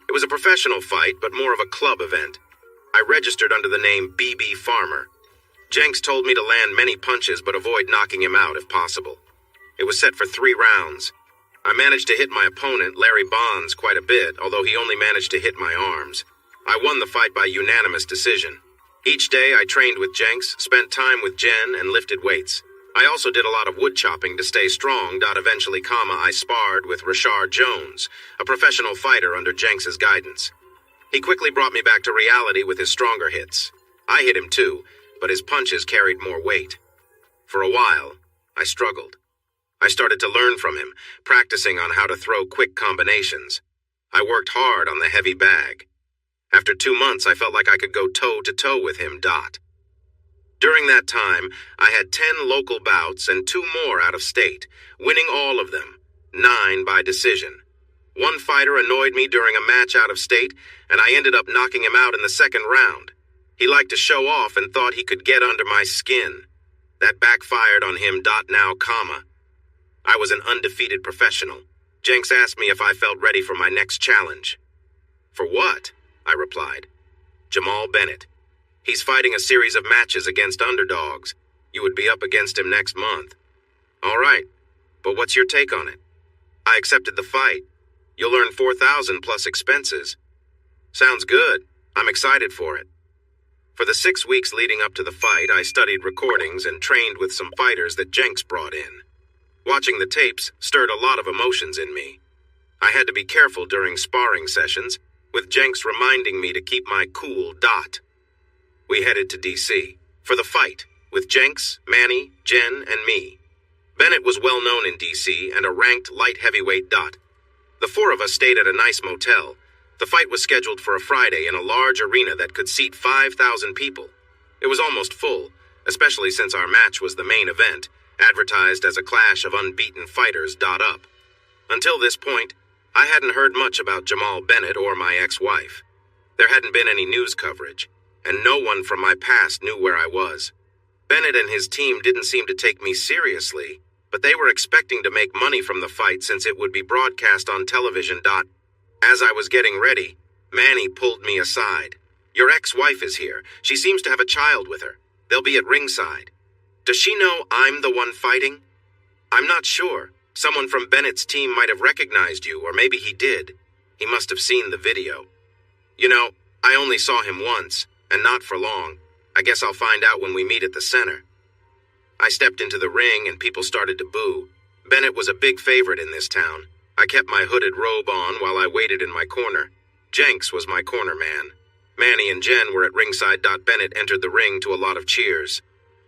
It was a professional fight, but more of a club event. I registered under the name BB Farmer. Jenks told me to land many punches but avoid knocking him out if possible. It was set for 3 rounds. I managed to hit my opponent, Larry Bonds, quite a bit, although he only managed to hit my arms. I won the fight by unanimous decision. Each day I trained with Jenks, spent time with Jen, and lifted weights. I also did a lot of wood chopping to stay strong. Eventually, I sparred with Rashard Jones, a professional fighter under Jenks's guidance. He quickly brought me back to reality with his stronger hits. I hit him too, but his punches carried more weight. For a while, I struggled. I started to learn from him, practicing on how to throw quick combinations. I worked hard on the heavy bag. After 2 months, I felt like I could go toe-to-toe with him. During that time, I had 10 local bouts and 2 more out of state, winning all of them, 9 by decision. One fighter annoyed me during a match out of state, and I ended up knocking him out in the 2nd round. He liked to show off and thought he could get under my skin. That backfired on him. Now, I was an undefeated professional. Jenks asked me if I felt ready for my next challenge. "For what?" I replied. "Jamal Bennett. He's fighting a series of matches against underdogs. You would be up against him next month." "All right, but what's your take on it?" "I accepted the fight. You'll earn $4,000 plus expenses." "Sounds good. I'm excited for it." For the 6 weeks leading up to the fight, I studied recordings and trained with some fighters that Jenks brought in. Watching the tapes stirred a lot of emotions in me. I had to be careful during sparring sessions, with Jenks reminding me to keep my cool. We headed to D.C. for the fight, with Jenks, Manny, Jen, and me. Bennett was well known in D.C. and a ranked light heavyweight. The four of us stayed at a nice motel. The fight was scheduled for a Friday in a large arena that could seat 5,000 people. It was almost full, especially since our match was the main event, advertised as a clash of unbeaten fighters dot up. Until this point, I hadn't heard much about Jamal Bennett or my ex-wife. There hadn't been any news coverage, and no one from my past knew where I was. Bennett and his team didn't seem to take me seriously, but they were expecting to make money from the fight since it would be broadcast on television. As I was getting ready, Manny pulled me aside. "Your ex-wife is here. She seems to have a child with her. They'll be at ringside. Does she know I'm the one fighting?" "I'm not sure. Someone from Bennett's team might have recognized you, or maybe he did. He must have seen the video." "You know, I only saw him once, and not for long. I guess I'll find out when we meet at the center." I stepped into the ring and people started to boo. Bennett was a big favorite in this town. I kept my hooded robe on while I waited in my corner. Jenks was my corner man. Manny and Jen were at ringside. Bennett entered the ring to a lot of cheers.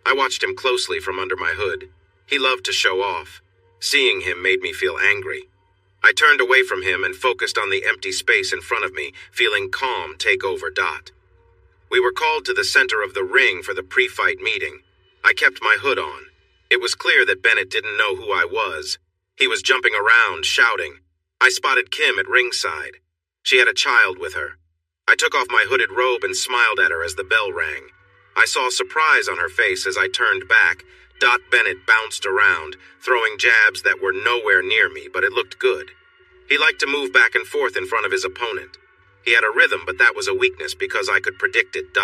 I watched him closely from under my hood. He loved to show off. Seeing him made me feel angry. I turned away from him and focused on the empty space in front of me, feeling calm take over. We were called to the center of the ring for the pre-fight meeting. I kept my hood on. It was clear that Bennett didn't know who I was. He was jumping around, shouting. I spotted Kim at ringside. She had a child with her. I took off my hooded robe and smiled at her as the bell rang. I saw surprise on her face as I turned back. Bennett bounced around, throwing jabs that were nowhere near me, but it looked good. He liked to move back and forth in front of his opponent. He had a rhythm, but that was a weakness because I could predict it.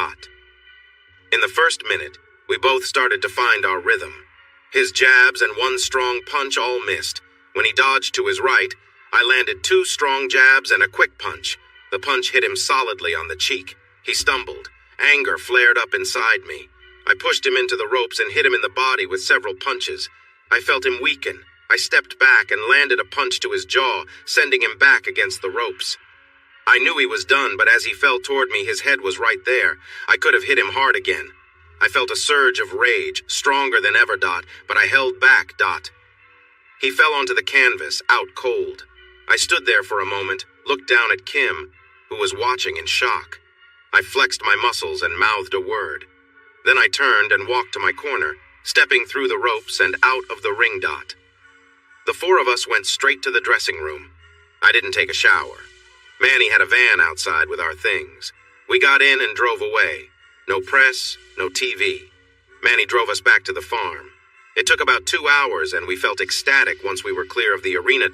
In the first minute, we both started to find our rhythm. His jabs and one strong punch all missed. When he dodged to his right, I landed two strong jabs and a quick punch. The punch hit him solidly on the cheek. He stumbled. Anger flared up inside me. I pushed him into the ropes and hit him in the body with several punches. I felt him weaken. I stepped back and landed a punch to his jaw, sending him back against the ropes. I knew he was done, but as he fell toward me, his head was right there. I could have hit him hard again. I felt a surge of rage, stronger than ever. But I held back. He fell onto the canvas, out cold. I stood there for a moment, looked down at Kim, who was watching in shock. I flexed my muscles and mouthed a word. Then I turned and walked to my corner, stepping through the ropes and out of the ring. The four of us went straight to the dressing room. I didn't take a shower. Manny had a van outside with our things. We got in and drove away. No press, no TV. Manny drove us back to the farm. It took about 2 hours and we felt ecstatic once we were clear of the arena.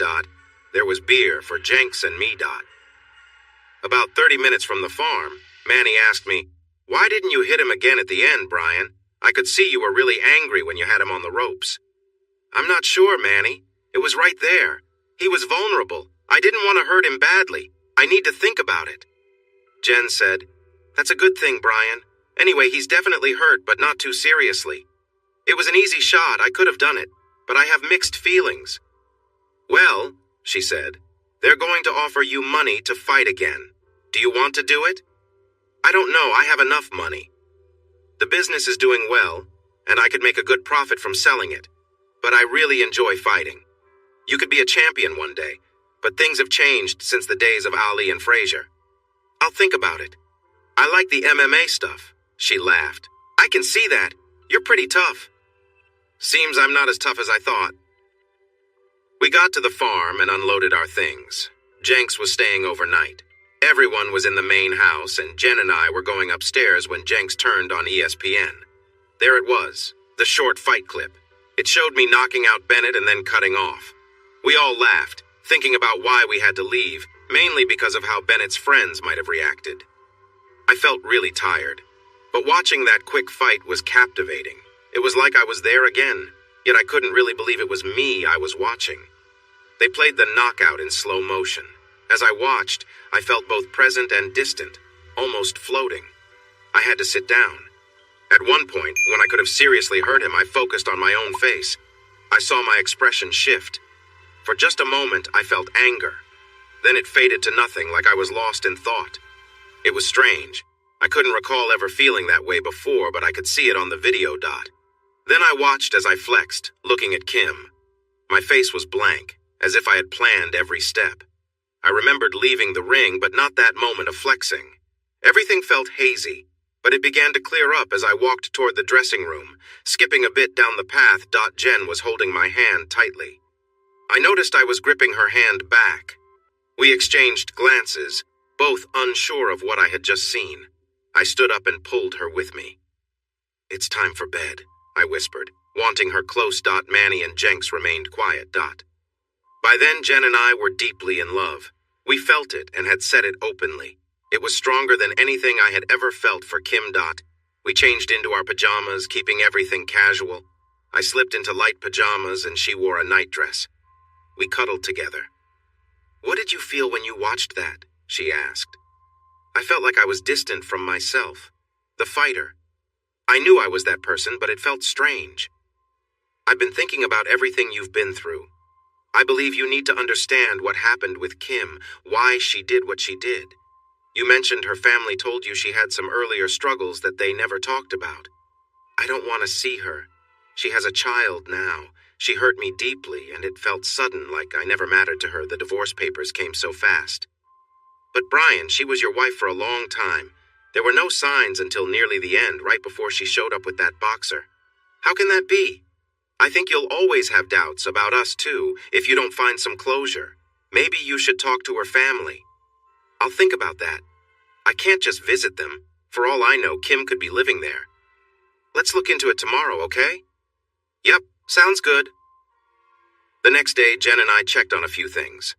There was beer for Jenks and me. About 30 minutes from the farm, Manny asked me, "Why didn't you hit him again at the end, Brian? I could see you were really angry when you had him on the ropes." "I'm not sure, Manny. It was right there. He was vulnerable. I didn't want to hurt him badly. I need to think about it." Jen said, "That's a good thing, Brian. Anyway, he's definitely hurt, but not too seriously. It was an easy shot. I could have done it, but I have mixed feelings." "Well," she said, "they're going to offer you money to fight again. Do you want to do it?" "I don't know. I have enough money. The business is doing well, and I could make a good profit from selling it. But I really enjoy fighting. You could be a champion one day, but things have changed since the days of Ali and Frazier. I'll think about it. I like the MMA stuff." She laughed. "I can see that. You're pretty tough." "Seems I'm not as tough as I thought." We got to the farm and unloaded our things. Jenks was staying overnight. Everyone was in the main house, and Jen and I were going upstairs when Jenks turned on ESPN. There it was, the short fight clip. It showed me knocking out Bennett and then cutting off. We all laughed, thinking about why we had to leave, mainly because of how Bennett's friends might have reacted. I felt really tired, but watching that quick fight was captivating. It was like I was there again, yet I couldn't really believe it was me I was watching. They played the knockout in slow motion. As I watched, I felt both present and distant, almost floating. I had to sit down. At one point, when I could have seriously hurt him, I focused on my own face. I saw my expression shift. For just a moment, I felt anger. Then it faded to nothing, like I was lost in thought. It was strange. I couldn't recall ever feeling that way before, but I could see it on the video. Then I watched as I flexed, looking at Kim. My face was blank, as if I had planned every step. I remembered leaving the ring, but not that moment of flexing. Everything felt hazy, but it began to clear up as I walked toward the dressing room. Skipping a bit down the path, Jen was holding my hand tightly. I noticed I was gripping her hand back. We exchanged glances, both unsure of what I had just seen. I stood up and pulled her with me. "It's time for bed," I whispered, wanting her close. Manny and Jenks remained quiet. By then, Jen and I were deeply in love. We felt it and had said it openly. It was stronger than anything I had ever felt for Kim. We changed into our pajamas, keeping everything casual. I slipped into light pajamas and she wore a nightdress. We cuddled together. "What did you feel when you watched that?" she asked. I felt like I was distant from myself, the fighter. I knew I was that person, but it felt strange. "I've been thinking about everything you've been through. I believe you need to understand what happened with Kim, why she did what she did. You mentioned her family told you she had some earlier struggles that they never talked about. I don't want to see her. She has a child now. She hurt me deeply, and it felt sudden, like I never mattered to her. The divorce papers came so fast. But Brian, she was your wife for a long time. There were no signs until nearly the end, right before she showed up with that boxer. How can that be? I think you'll always have doubts about us too, if you don't find some closure. Maybe you should talk to her family." "I'll think about that. I can't just visit them. For all I know, Kim could be living there. Let's look into it tomorrow, okay?" "Yep, sounds good." The next day, Jen and I checked on a few things.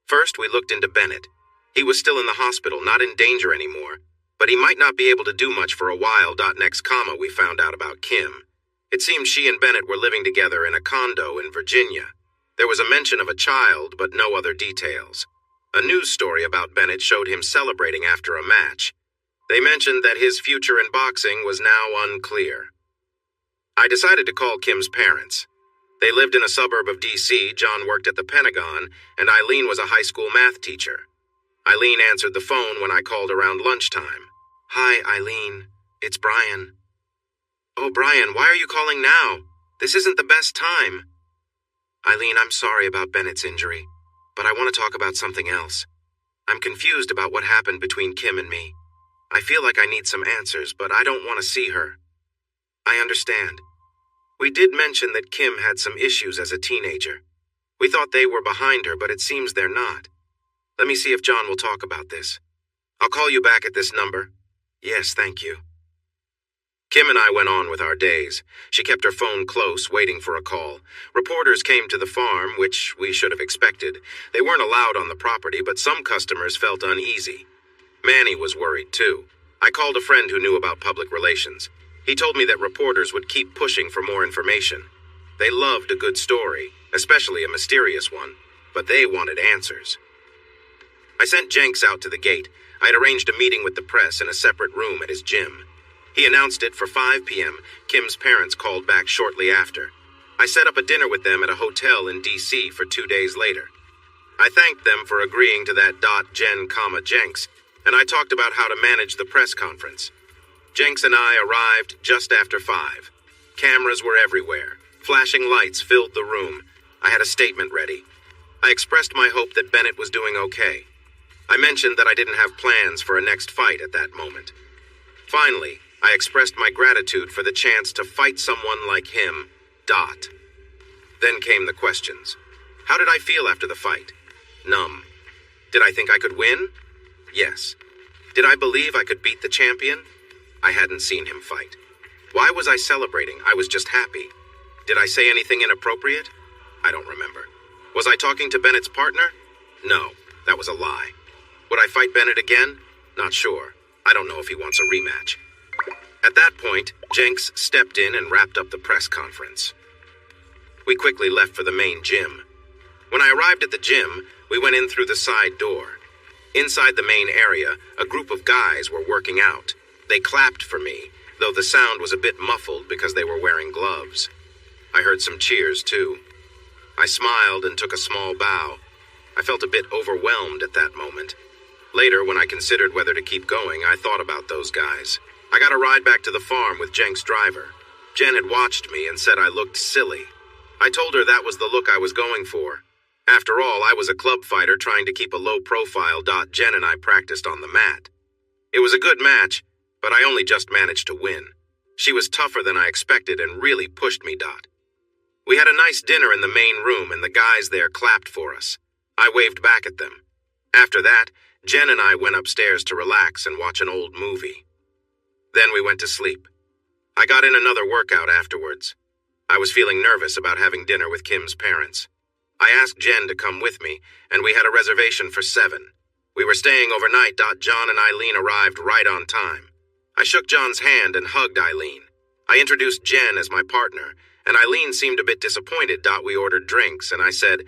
First, we looked into Bennett. He was still in the hospital, not in danger anymore, but he might not be able to do much for a while. Next, we found out about Kim. It seemed she and Bennett were living together in a condo in Virginia. There was a mention of a child, but no other details. A news story about Bennett showed him celebrating after a match. They mentioned that his future in boxing was now unclear. I decided to call Kim's parents. They lived in a suburb of D.C., John worked at the Pentagon, and Eileen was a high school math teacher. Eileen answered the phone when I called around lunchtime. "Hi, Eileen. It's Brian." "Oh, Brian, why are you calling now? This isn't the best time." "Eileen, I'm sorry about Bennett's injury, but I want to talk about something else. I'm confused about what happened between Kim and me. I feel like I need some answers, but I don't want to see her." "I understand. We did mention that Kim had some issues as a teenager. We thought they were behind her, but it seems they're not. Let me see if John will talk about this. I'll call you back at this number." "Yes, thank you." Kim and I went on with our days. She kept her phone close, waiting for a call. Reporters came to the farm, which we should have expected. They weren't allowed on the property, but some customers felt uneasy. Manny was worried, too. I called a friend who knew about public relations. He told me that reporters would keep pushing for more information. They loved a good story, especially a mysterious one, but they wanted answers. I sent Jenks out to the gate. I had arranged a meeting with the press in a separate room at his gym. He announced it for 5 p.m. Kim's parents called back shortly after. I set up a dinner with them at a hotel in D.C. for 2 days later. I thanked them for agreeing to that Jen, Jenks, and I talked about how to manage the press conference. Jenks and I arrived just after 5. Cameras were everywhere. Flashing lights filled the room. I had a statement ready. I expressed my hope that Bennett was doing okay. I mentioned that I didn't have plans for a next fight at that moment. Finally, I expressed my gratitude for the chance to fight someone like him. Then came the questions. How did I feel after the fight? Numb. Did I think I could win? Yes. Did I believe I could beat the champion? I hadn't seen him fight. Why was I celebrating? I was just happy. Did I say anything inappropriate? I don't remember. Was I talking to Bennett's partner? No, that was a lie. Would I fight Bennett again? Not sure. I don't know if he wants a rematch. At that point, Jenks stepped in and wrapped up the press conference. We quickly left for the main gym. When I arrived at the gym, we went in through the side door. Inside the main area, a group of guys were working out. They clapped for me, though the sound was a bit muffled because they were wearing gloves. I heard some cheers, too. I smiled and took a small bow. I felt a bit overwhelmed at that moment. Later, when I considered whether to keep going, I thought about those guys. I got a ride back to the farm with Jenks' driver. Jen had watched me and said I looked silly. I told her that was the look I was going for. After all, I was a club fighter trying to keep a low profile. Jen and I practiced on the mat. It was a good match, but I only just managed to win. She was tougher than I expected and really pushed me. We had a nice dinner in the main room and the guys there clapped for us. I waved back at them. After that, Jen and I went upstairs to relax and watch an old movie. Then we went to sleep. I got in another workout afterwards. I was feeling nervous about having dinner with Kim's parents. I asked Jen to come with me, and we had a reservation for 7. We were staying overnight. John and Eileen arrived right on time. I shook John's hand and hugged Eileen. I introduced Jen as my partner, and Eileen seemed a bit disappointed. We ordered drinks, and I said,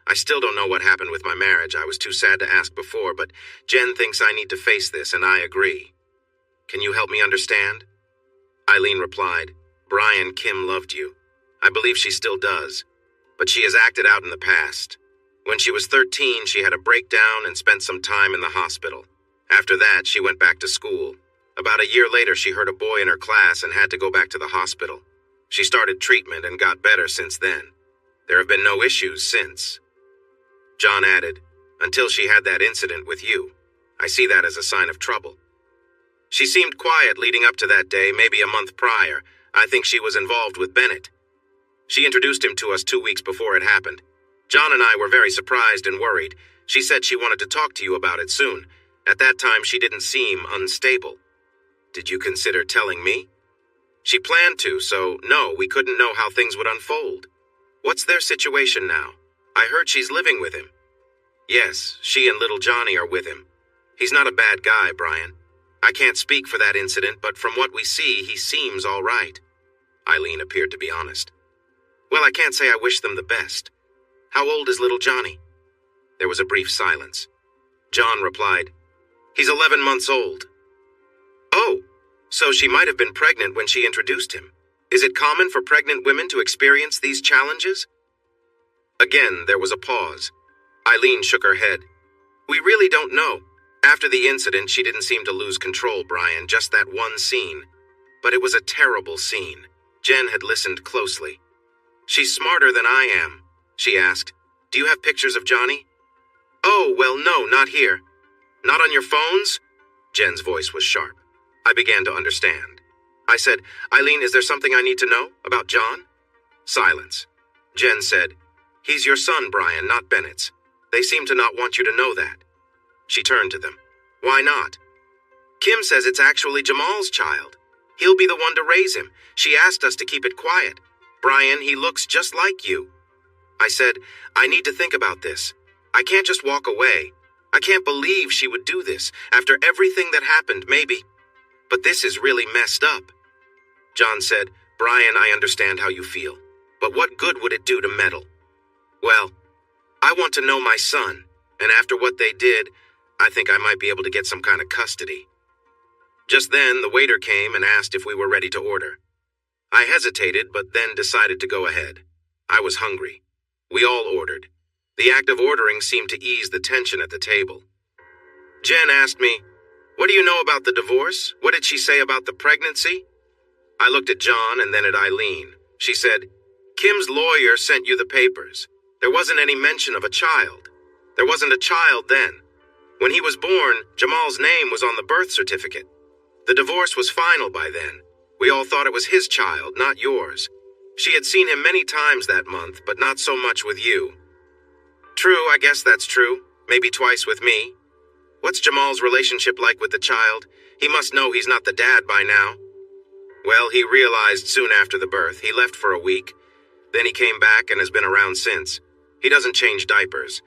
I still don't know what happened with my marriage. I was too sad to ask before, but Jen thinks I need to face this, and I agree. Can you help me understand? Eileen replied, Brian, Kim loved you. I believe she still does, but she has acted out in the past. When she was 13, she had a breakdown and spent some time in the hospital. After that, she went back to school. About a year later, she hurt a boy in her class and had to go back to the hospital. She started treatment and got better since then. There have been no issues since. John added, until she had that incident with you. I see that as a sign of trouble. She seemed quiet leading up to that day, maybe a month prior. I think she was involved with Bennett. She introduced him to us 2 weeks before it happened. John and I were very surprised and worried. She said she wanted to talk to you about it soon. At that time, she didn't seem unstable. Did you consider telling me? She planned to, so no, we couldn't know how things would unfold. What's their situation now? I heard she's living with him. Yes, she and little Johnny are with him. He's not a bad guy, Brian. I can't speak for that incident, but from what we see, he seems all right. Eileen appeared to be honest. Well, I can't say I wish them the best. How old is little Johnny? There was a brief silence. John replied, He's 11 months old. Oh, so she might have been pregnant when she introduced him. Is it common for pregnant women to experience these challenges? Again, there was a pause. Eileen shook her head. We really don't know. After the incident, she didn't seem to lose control, Brian, just that one scene. But it was a terrible scene. Jen had listened closely. She's smarter than I am, she asked. Do you have pictures of Johnny? Oh, well, no, not here. Not on your phones? Jen's voice was sharp. I began to understand. I said, Eileen, is there something I need to know about John? Silence. Jen said, He's your son, Brian, not Bennett's. They seem to not want you to know that. She turned to them. Why not? Kim says it's actually Jamal's child. He'll be the one to raise him. She asked us to keep it quiet. Brian, he looks just like you. I said, I need to think about this. I can't just walk away. I can't believe she would do this after everything that happened, maybe. But this is really messed up. John said, Brian, I understand how you feel. But what good would it do to meddle? Well, I want to know my son, and after what they did, I think I might be able to get some kind of custody. Just then, the waiter came and asked if we were ready to order. I hesitated, but then decided to go ahead. I was hungry. We all ordered. The act of ordering seemed to ease the tension at the table. Jen asked me, What do you know about the divorce? What did she say about the pregnancy? I looked at John and then at Eileen. She said, Kim's lawyer sent you the papers. There wasn't any mention of a child. There wasn't a child then. When he was born, Jamal's name was on the birth certificate. The divorce was final by then. We all thought it was his child, not yours. She had seen him many times that month, but not so much with you. True, I guess that's true. Maybe twice with me. What's Jamal's relationship like with the child? He must know he's not the dad by now. Well, he realized soon after the birth. He left for a week. Then he came back and has been around since. He doesn't change diapers.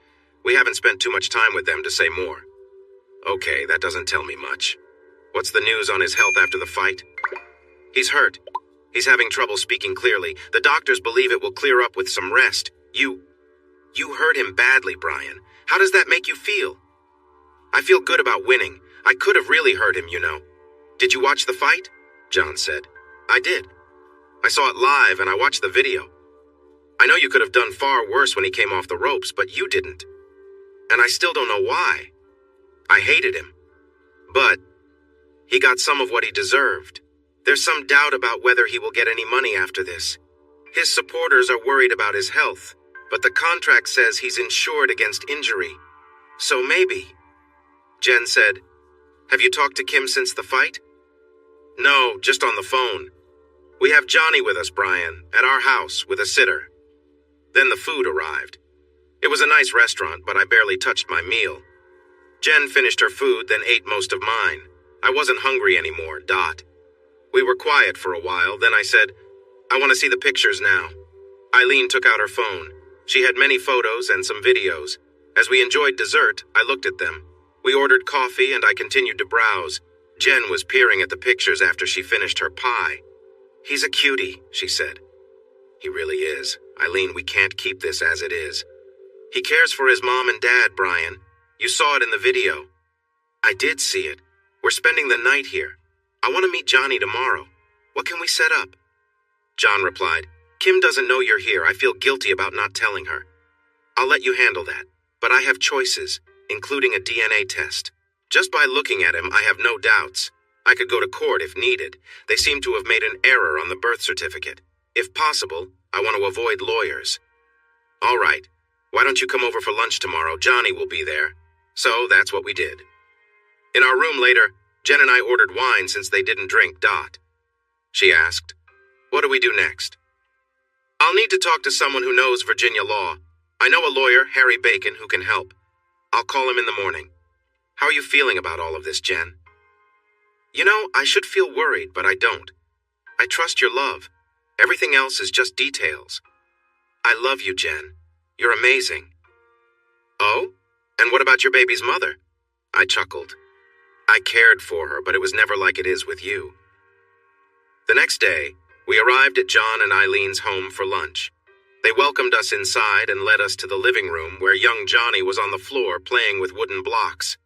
We haven't spent too much time with them to say more. Okay, that doesn't tell me much. What's the news on his health after the fight? He's hurt. He's having trouble speaking clearly. The doctors believe it will clear up with some rest. You hurt him badly, Brian. How does that make you feel? I feel good about winning. I could have really hurt him, you know. Did you watch the fight? John said. I did. I saw it live and I watched the video. I know you could have done far worse when he came off the ropes, but you didn't. And I still don't know why. I hated him. But he got some of what he deserved. There's some doubt about whether he will get any money after this. His supporters are worried about his health. but the contract says he's insured against injury. So maybe. Jen said, "Have you talked to Kim since the fight?" "No, just on the phone. We have Johnny with us, Brian, at our house with a sitter." Then the food arrived. It was a nice restaurant, but I barely touched my meal. Jen finished her food, then ate most of mine. I wasn't hungry anymore. We were quiet for a while, then I said, "I want to see the pictures now." Eileen took out her phone. She had many photos and some videos. As we enjoyed dessert, I looked at them. We ordered coffee and I continued to browse. Jen was peering at the pictures after she finished her pie. "He's a cutie," she said. "He really is. Eileen, we can't keep this as it is. He cares for his mom and dad, Brian. You saw it in the video." "I did see it. We're spending the night here. I want to meet Johnny tomorrow. What can we set up?" John replied, "Kim doesn't know you're here. I feel guilty about not telling her. I'll let you handle that. But I have choices, including a DNA test. Just by looking at him, I have no doubts. I could go to court if needed. They seem to have made an error on the birth certificate. If possible, I want to avoid lawyers." "All right. Why don't you come over for lunch tomorrow? Johnny will be there." So that's what we did. In our room later, Jen and I ordered wine since they didn't drink. She asked, "What do we do next?" "I'll need to talk to someone who knows Virginia law. I know a lawyer, Harry Bacon, who can help. I'll call him in the morning." "How are you feeling about all of this, Jen?" "You know, I should feel worried, but I don't. I trust your love. Everything else is just details. I love you, Jen. You're amazing." "Oh? And what about your baby's mother?" I chuckled. "I cared for her, but it was never like it is with you." The next day, we arrived at John and Eileen's home for lunch. They welcomed us inside and led us to the living room where young Johnny was on the floor playing with wooden blocks.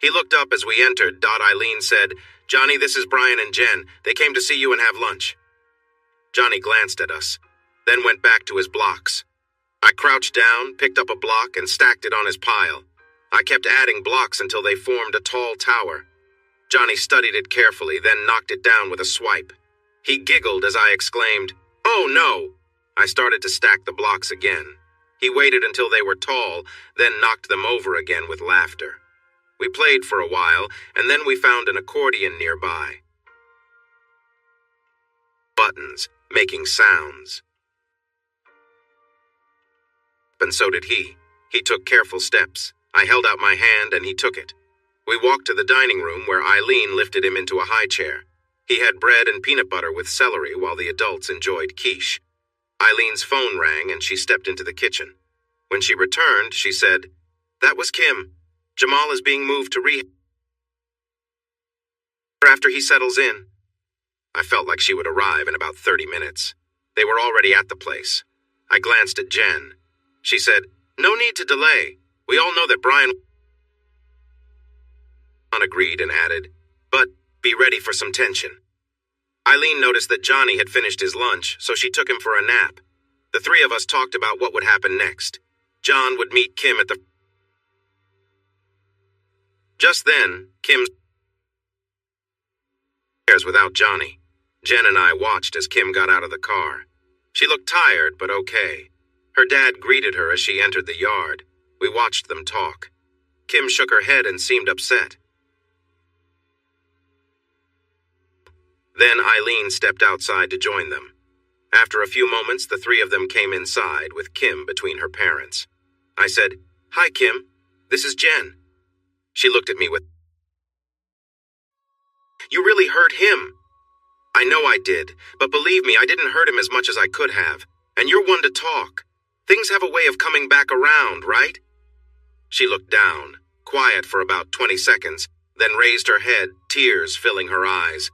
He looked up as we entered. Eileen said, "Johnny, this is Brian and Jen. They came to see you and have lunch." Johnny glanced at us, then went back to his blocks. I crouched down, picked up a block, and stacked it on his pile. I kept adding blocks until they formed a tall tower. Johnny studied it carefully, then knocked it down with a swipe. He giggled as I exclaimed, "Oh no!" I started to stack the blocks again. He waited until they were tall, then knocked them over again with laughter. We played for a while, and then we found an accordion nearby. Buttons, making sounds. And so did he. He took careful steps. I held out my hand and he took it. We walked to the dining room where Eileen lifted him into a high chair. He had bread and peanut butter with celery while the adults enjoyed quiche. Eileen's phone rang and she stepped into the kitchen. When she returned, she said, "That was Kim. Jamal is being moved to rehab after he settles in." I felt like she would arrive in about 30 minutes. They were already at the place. I glanced at Jen. She said, "No need to delay. We all know that Brian..." agreed and added, "But be ready for some tension." Eileen noticed that Johnny had finished his lunch, so she took him for a nap. The three of us talked about what would happen next. John would meet Kim at the... Just then, Kim stairs without Johnny. Jen and I watched as Kim got out of the car. She looked tired, but okay. Her dad greeted her as she entered the yard. We watched them talk. Kim shook her head and seemed upset. Then Eileen stepped outside to join them. After a few moments, the three of them came inside with Kim between her parents. I said, "Hi, Kim. This is Jen." She looked at me with, "You really hurt him." "I know I did, but believe me, I didn't hurt him as much as I could have. And you're one to talk. Things have a way of coming back around, right?" She looked down, quiet for about 20 seconds, then raised her head, tears filling her eyes.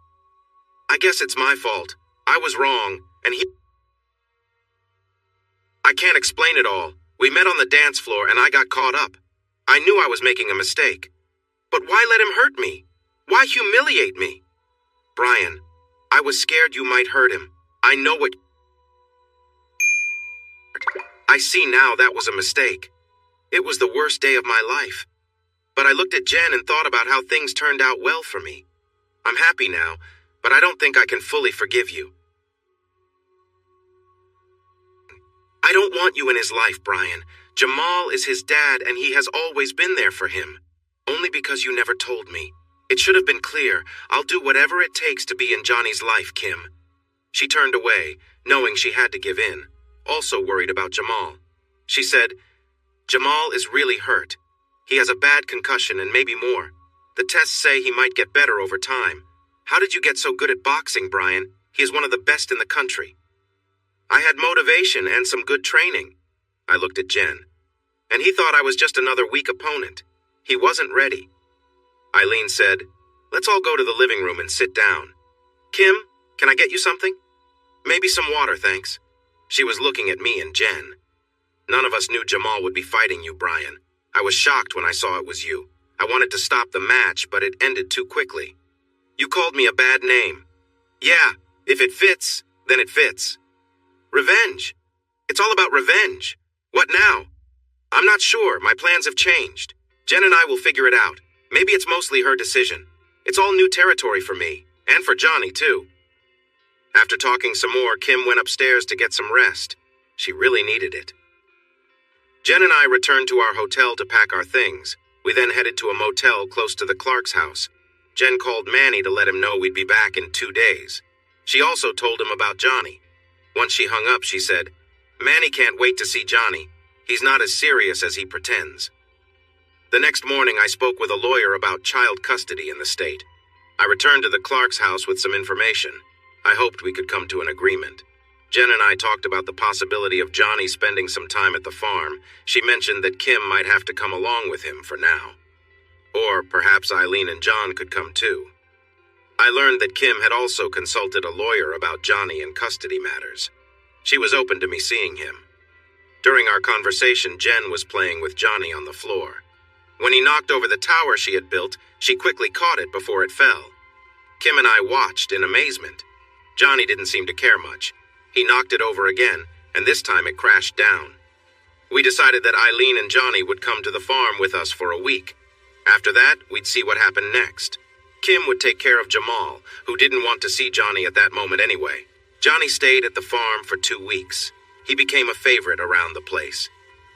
"I guess it's my fault. I was wrong, and I can't explain it all. We met on the dance floor and I got caught up. I knew I was making a mistake. But why let him hurt me? Why humiliate me? Brian, I was scared you might hurt him. I know what... I see now that was a mistake. It was the worst day of my life. But I looked at Jen and thought about how things turned out well for me. I'm happy now, but I don't think I can fully forgive you." I don't want you in his life, Brian. Jamal is his dad and he has always been there for him. Only because you never told me. It should have been clear. I'll do whatever it takes to be in Johnny's life, Kim. She turned away, knowing she had to give in, also worried about Jamal. She said, Jamal is really hurt. He has a bad concussion and maybe more. The tests say he might get better over time. How did you get so good at boxing, Brian? He is one of the best in the country. I had motivation and some good training. I looked at Jen. And he thought I was just another weak opponent. He wasn't ready. Eileen said, let's all go to the living room and sit down. Kim, can I get you something? Maybe some water, thanks. She was looking at me and Jen. None of us knew Jamal would be fighting you, Brian. I was shocked when I saw it was you. I wanted to stop the match, but it ended too quickly. You called me a bad name. Yeah, if it fits, then it fits. Revenge. It's all about revenge. What now? I'm not sure. My plans have changed. Jen and I will figure it out. Maybe it's mostly her decision. It's all new territory for me, and for Johnny, too. After talking some more, Kim went upstairs to get some rest. She really needed it. Jen and I returned to our hotel to pack our things. We then headed to a motel close to the Clark's house. Jen called Manny to let him know we'd be back in 2 days. She also told him about Johnny. Once she hung up, she said, Manny can't wait to see Johnny. He's not as serious as he pretends. The next morning, I spoke with a lawyer about child custody in the state. I returned to the Clark's house with some information. I hoped we could come to an agreement. Jen and I talked about the possibility of Johnny spending some time at the farm. She mentioned that Kim might have to come along with him for now. Or perhaps Eileen and John could come too. I learned that Kim had also consulted a lawyer about Johnny and custody matters. She was open to me seeing him. During our conversation, Jen was playing with Johnny on the floor. When he knocked over the tower she had built, she quickly caught it before it fell. Kim and I watched in amazement. Johnny didn't seem to care much. He knocked it over again, and this time it crashed down. We decided that Eileen and Johnny would come to the farm with us for a week. After that, we'd see what happened next. Kim would take care of Jamal, who didn't want to see Johnny at that moment anyway. Johnny stayed at the farm for 2 weeks. He became a favorite around the place.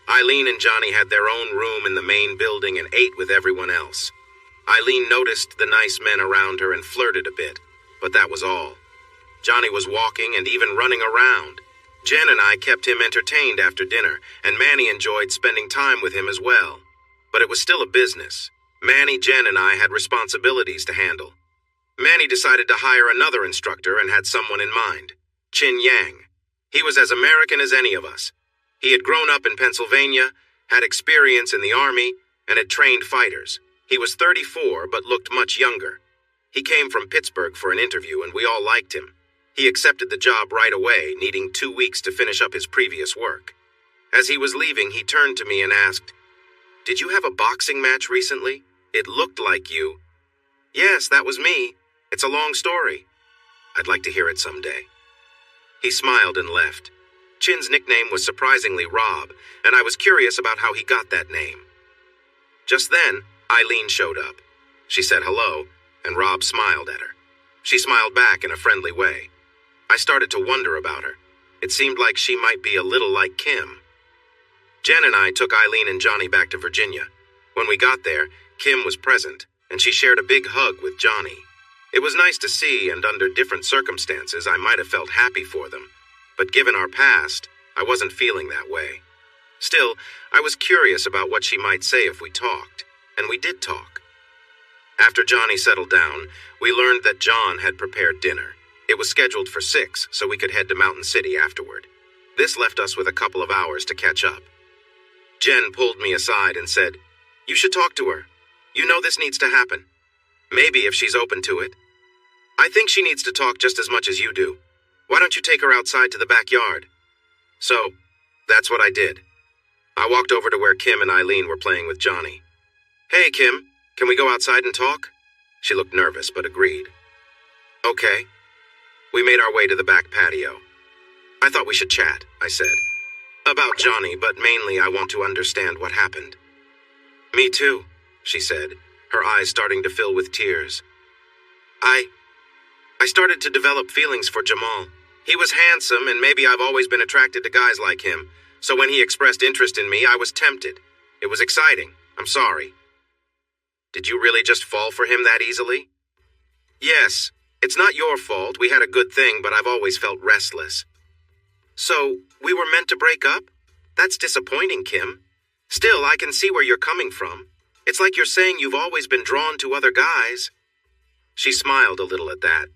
Eileen and Johnny had their own room in the main building and ate with everyone else. Eileen noticed the nice men around her and flirted a bit, but that was all. Johnny was walking and even running around. Jen and I kept him entertained after dinner, and Manny enjoyed spending time with him as well. But it was still a business. Manny, Jen, and I had responsibilities to handle. Manny decided to hire another instructor and had someone in mind, Chin Yang. He was as American as any of us. He had grown up in Pennsylvania, had experience in the Army, and had trained fighters. He was 34, but looked much younger. He came from Pittsburgh for an interview, and we all liked him. He accepted the job right away, needing 2 weeks to finish up his previous work. As he was leaving, he turned to me and asked, "Did you have a boxing match recently? It looked like you." "Yes, that was me. It's a long story. I'd like to hear it someday." He smiled and left. Chin's nickname was surprisingly Rob, and I was curious about how he got that name. Just then, Eileen showed up. She said hello, and Rob smiled at her. She smiled back in a friendly way. I started to wonder about her. It seemed like she might be a little like Kim. Jen and I took Eileen and Johnny back to Virginia. When we got there, Kim was present, and she shared a big hug with Johnny. It was nice to see, and under different circumstances, I might have felt happy for them. But given our past, I wasn't feeling that way. Still, I was curious about what she might say if we talked, and we did talk. After Johnny settled down, we learned that John had prepared dinner. It was scheduled for 6, so we could head to Mountain City afterward. This left us with a couple of hours to catch up. Jen pulled me aside and said, "You should talk to her. You know this needs to happen. Maybe if she's open to it. I think she needs to talk just as much as you do. Why don't you take her outside to the backyard?" So, that's what I did. I walked over to where Kim and Eileen were playing with Johnny. "Hey, Kim, can we go outside and talk?" She looked nervous, but agreed. "Okay." We made our way to the back patio. "I thought we should chat," I said. "About Johnny, but mainly I want to understand what happened." "Me too," she said, her eyes starting to fill with tears. I started to develop feelings for Jamal. He was handsome, and maybe I've always been attracted to guys like him, so when he expressed interest in me, I was tempted. It was exciting. I'm sorry. Did you really just fall for him that easily? Yes. It's not your fault. We had a good thing, but I've always felt restless. So, we were meant to break up? That's disappointing, Kim. Still, I can see where you're coming from. It's like you're saying you've always been drawn to other guys. She smiled a little at that.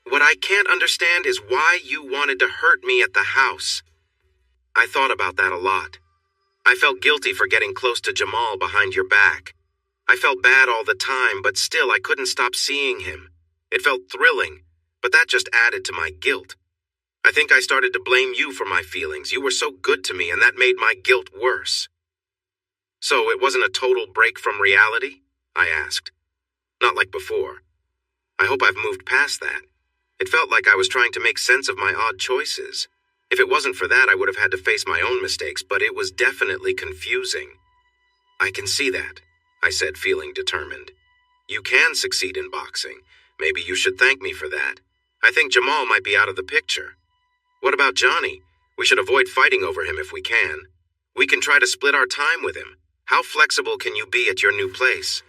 What I can't understand is why you wanted to hurt me at the house. I thought about that a lot. I felt guilty for getting close to Jamal behind your back. I felt bad all the time, but still I couldn't stop seeing him. It felt thrilling, but that just added to my guilt. I think I started to blame you for my feelings. You were so good to me, and that made my guilt worse. So it wasn't a total break from reality? I asked. Not like before. I hope I've moved past that. It felt like I was trying to make sense of my odd choices. If it wasn't for that, I would have had to face my own mistakes, but it was definitely confusing. I can see that, I said, feeling determined. You can succeed in boxing. Maybe you should thank me for that. I think Jamal might be out of the picture. What about Johnny? We should avoid fighting over him if we can. We can try to split our time with him. How flexible can you be at your new place?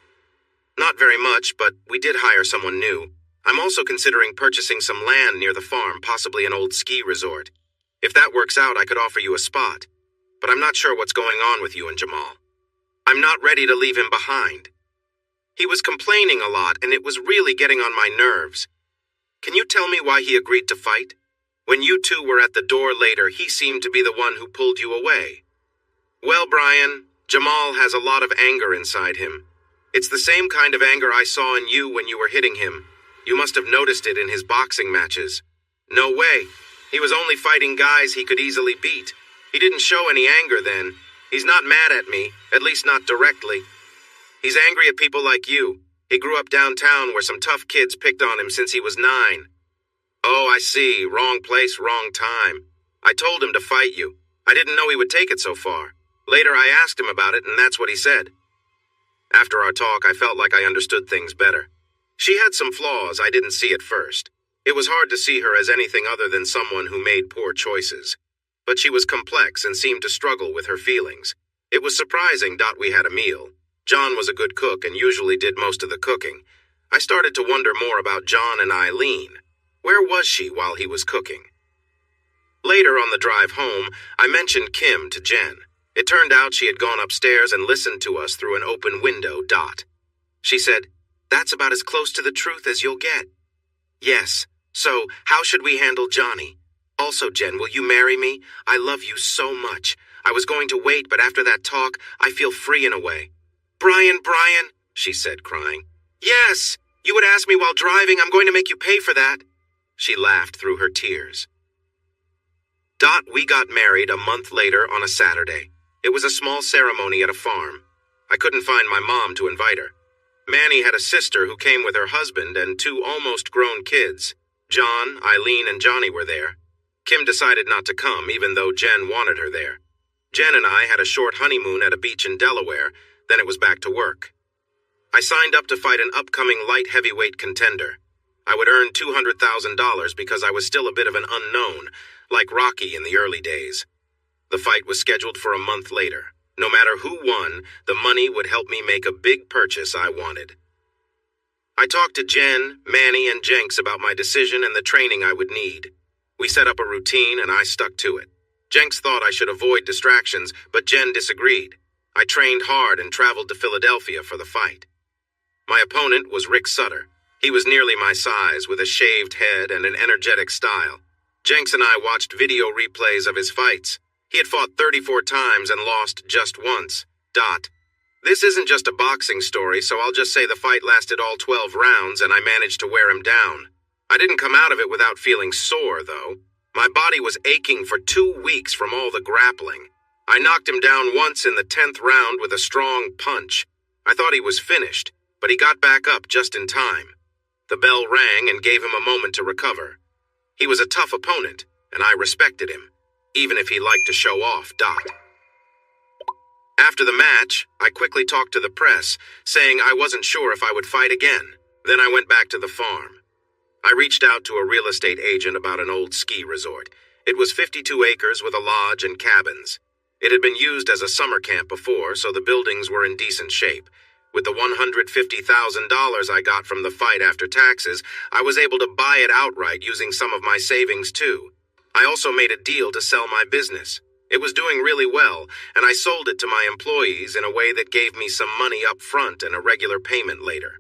Not very much, but we did hire someone new. I'm also considering purchasing some land near the farm, possibly an old ski resort. If that works out, I could offer you a spot. But I'm not sure what's going on with you and Jamal. I'm not ready to leave him behind. He was complaining a lot, and it was really getting on my nerves. Can you tell me why he agreed to fight? When you two were at the door later, he seemed to be the one who pulled you away. Well, Brian, Jamal has a lot of anger inside him. It's the same kind of anger I saw in you when you were hitting him. You must have noticed it in his boxing matches. No way. He was only fighting guys he could easily beat. He didn't show any anger then. He's not mad at me, at least not directly. He's angry at people like you. He grew up downtown where some tough kids picked on him since he was 9. Oh, I see. Wrong place, wrong time. I told him to fight you. I didn't know he would take it so far. Later, I asked him about it, and that's what he said. After our talk, I felt like I understood things better. She had some flaws I didn't see at first. It was hard to see her as anything other than someone who made poor choices. But she was complex and seemed to struggle with her feelings. It was surprising we had a meal. John was a good cook and usually did most of the cooking. I started to wonder more about John and Eileen. Where was she while he was cooking? Later on the drive home, I mentioned Kim to Jen. It turned out she had gone upstairs and listened to us through an open window. She said, "That's about as close to the truth as you'll get." Yes, so how should we handle Johnny? Also, Jen, will you marry me? I love you so much. I was going to wait, but after that talk, I feel free in a way. Brian, she said, crying. Yes, you would ask me while driving. I'm going to make you pay for that. She laughed through her tears. We got married a month later on a Saturday. It was a small ceremony at a farm. I couldn't find my mom to invite her. Manny had a sister who came with her husband and 2 almost grown kids. John, Eileen, and Johnny were there. Kim decided not to come, even though Jen wanted her there. Jen and I had a short honeymoon at a beach in Delaware, then it was back to work. I signed up to fight an upcoming light heavyweight contender. I would earn $200,000 because I was still a bit of an unknown, like Rocky in the early days. The fight was scheduled for a month later. No matter who won, the money would help me make a big purchase I wanted. I talked to Jen, Manny, and Jenks about my decision and the training I would need. We set up a routine and I stuck to it. Jenks thought I should avoid distractions, but Jen disagreed. I trained hard and traveled to Philadelphia for the fight. My opponent was Rick Sutter. He was nearly my size, with a shaved head and an energetic style. Jenks and I watched video replays of his fights. He had fought 34 times and lost just once. This isn't just a boxing story, so I'll just say the fight lasted all 12 rounds and I managed to wear him down. I didn't come out of it without feeling sore, though. My body was aching for 2 weeks from all the grappling. I knocked him down once in the 10th round with a strong punch. I thought he was finished, but he got back up just in time. The bell rang and gave him a moment to recover. He was a tough opponent, and I respected him, even if he liked to show off. After the match, I quickly talked to the press, saying I wasn't sure if I would fight again. Then I went back to the farm. I reached out to a real estate agent about an old ski resort. It was 52 acres with a lodge and cabins. It had been used as a summer camp before, so the buildings were in decent shape. With the $150,000 I got from the fight after taxes, I was able to buy it outright using some of my savings too. I also made a deal to sell my business. It was doing really well, and I sold it to my employees in a way that gave me some money up front and a regular payment later.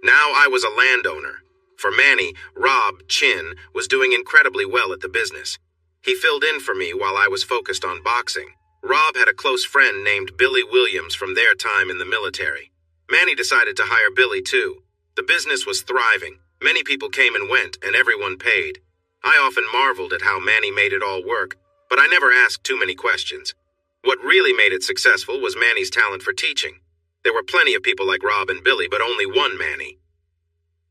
Now I was a landowner. For Manny, Rob Chin was doing incredibly well at the business. He filled in for me while I was focused on boxing. Rob had a close friend named Billy Williams from their time in the military. Manny decided to hire Billy too. The business was thriving. Many people came and went, and everyone paid. I often marveled at how Manny made it all work, but I never asked too many questions. What really made it successful was Manny's talent for teaching. There were plenty of people like Rob and Billy, but only one Manny.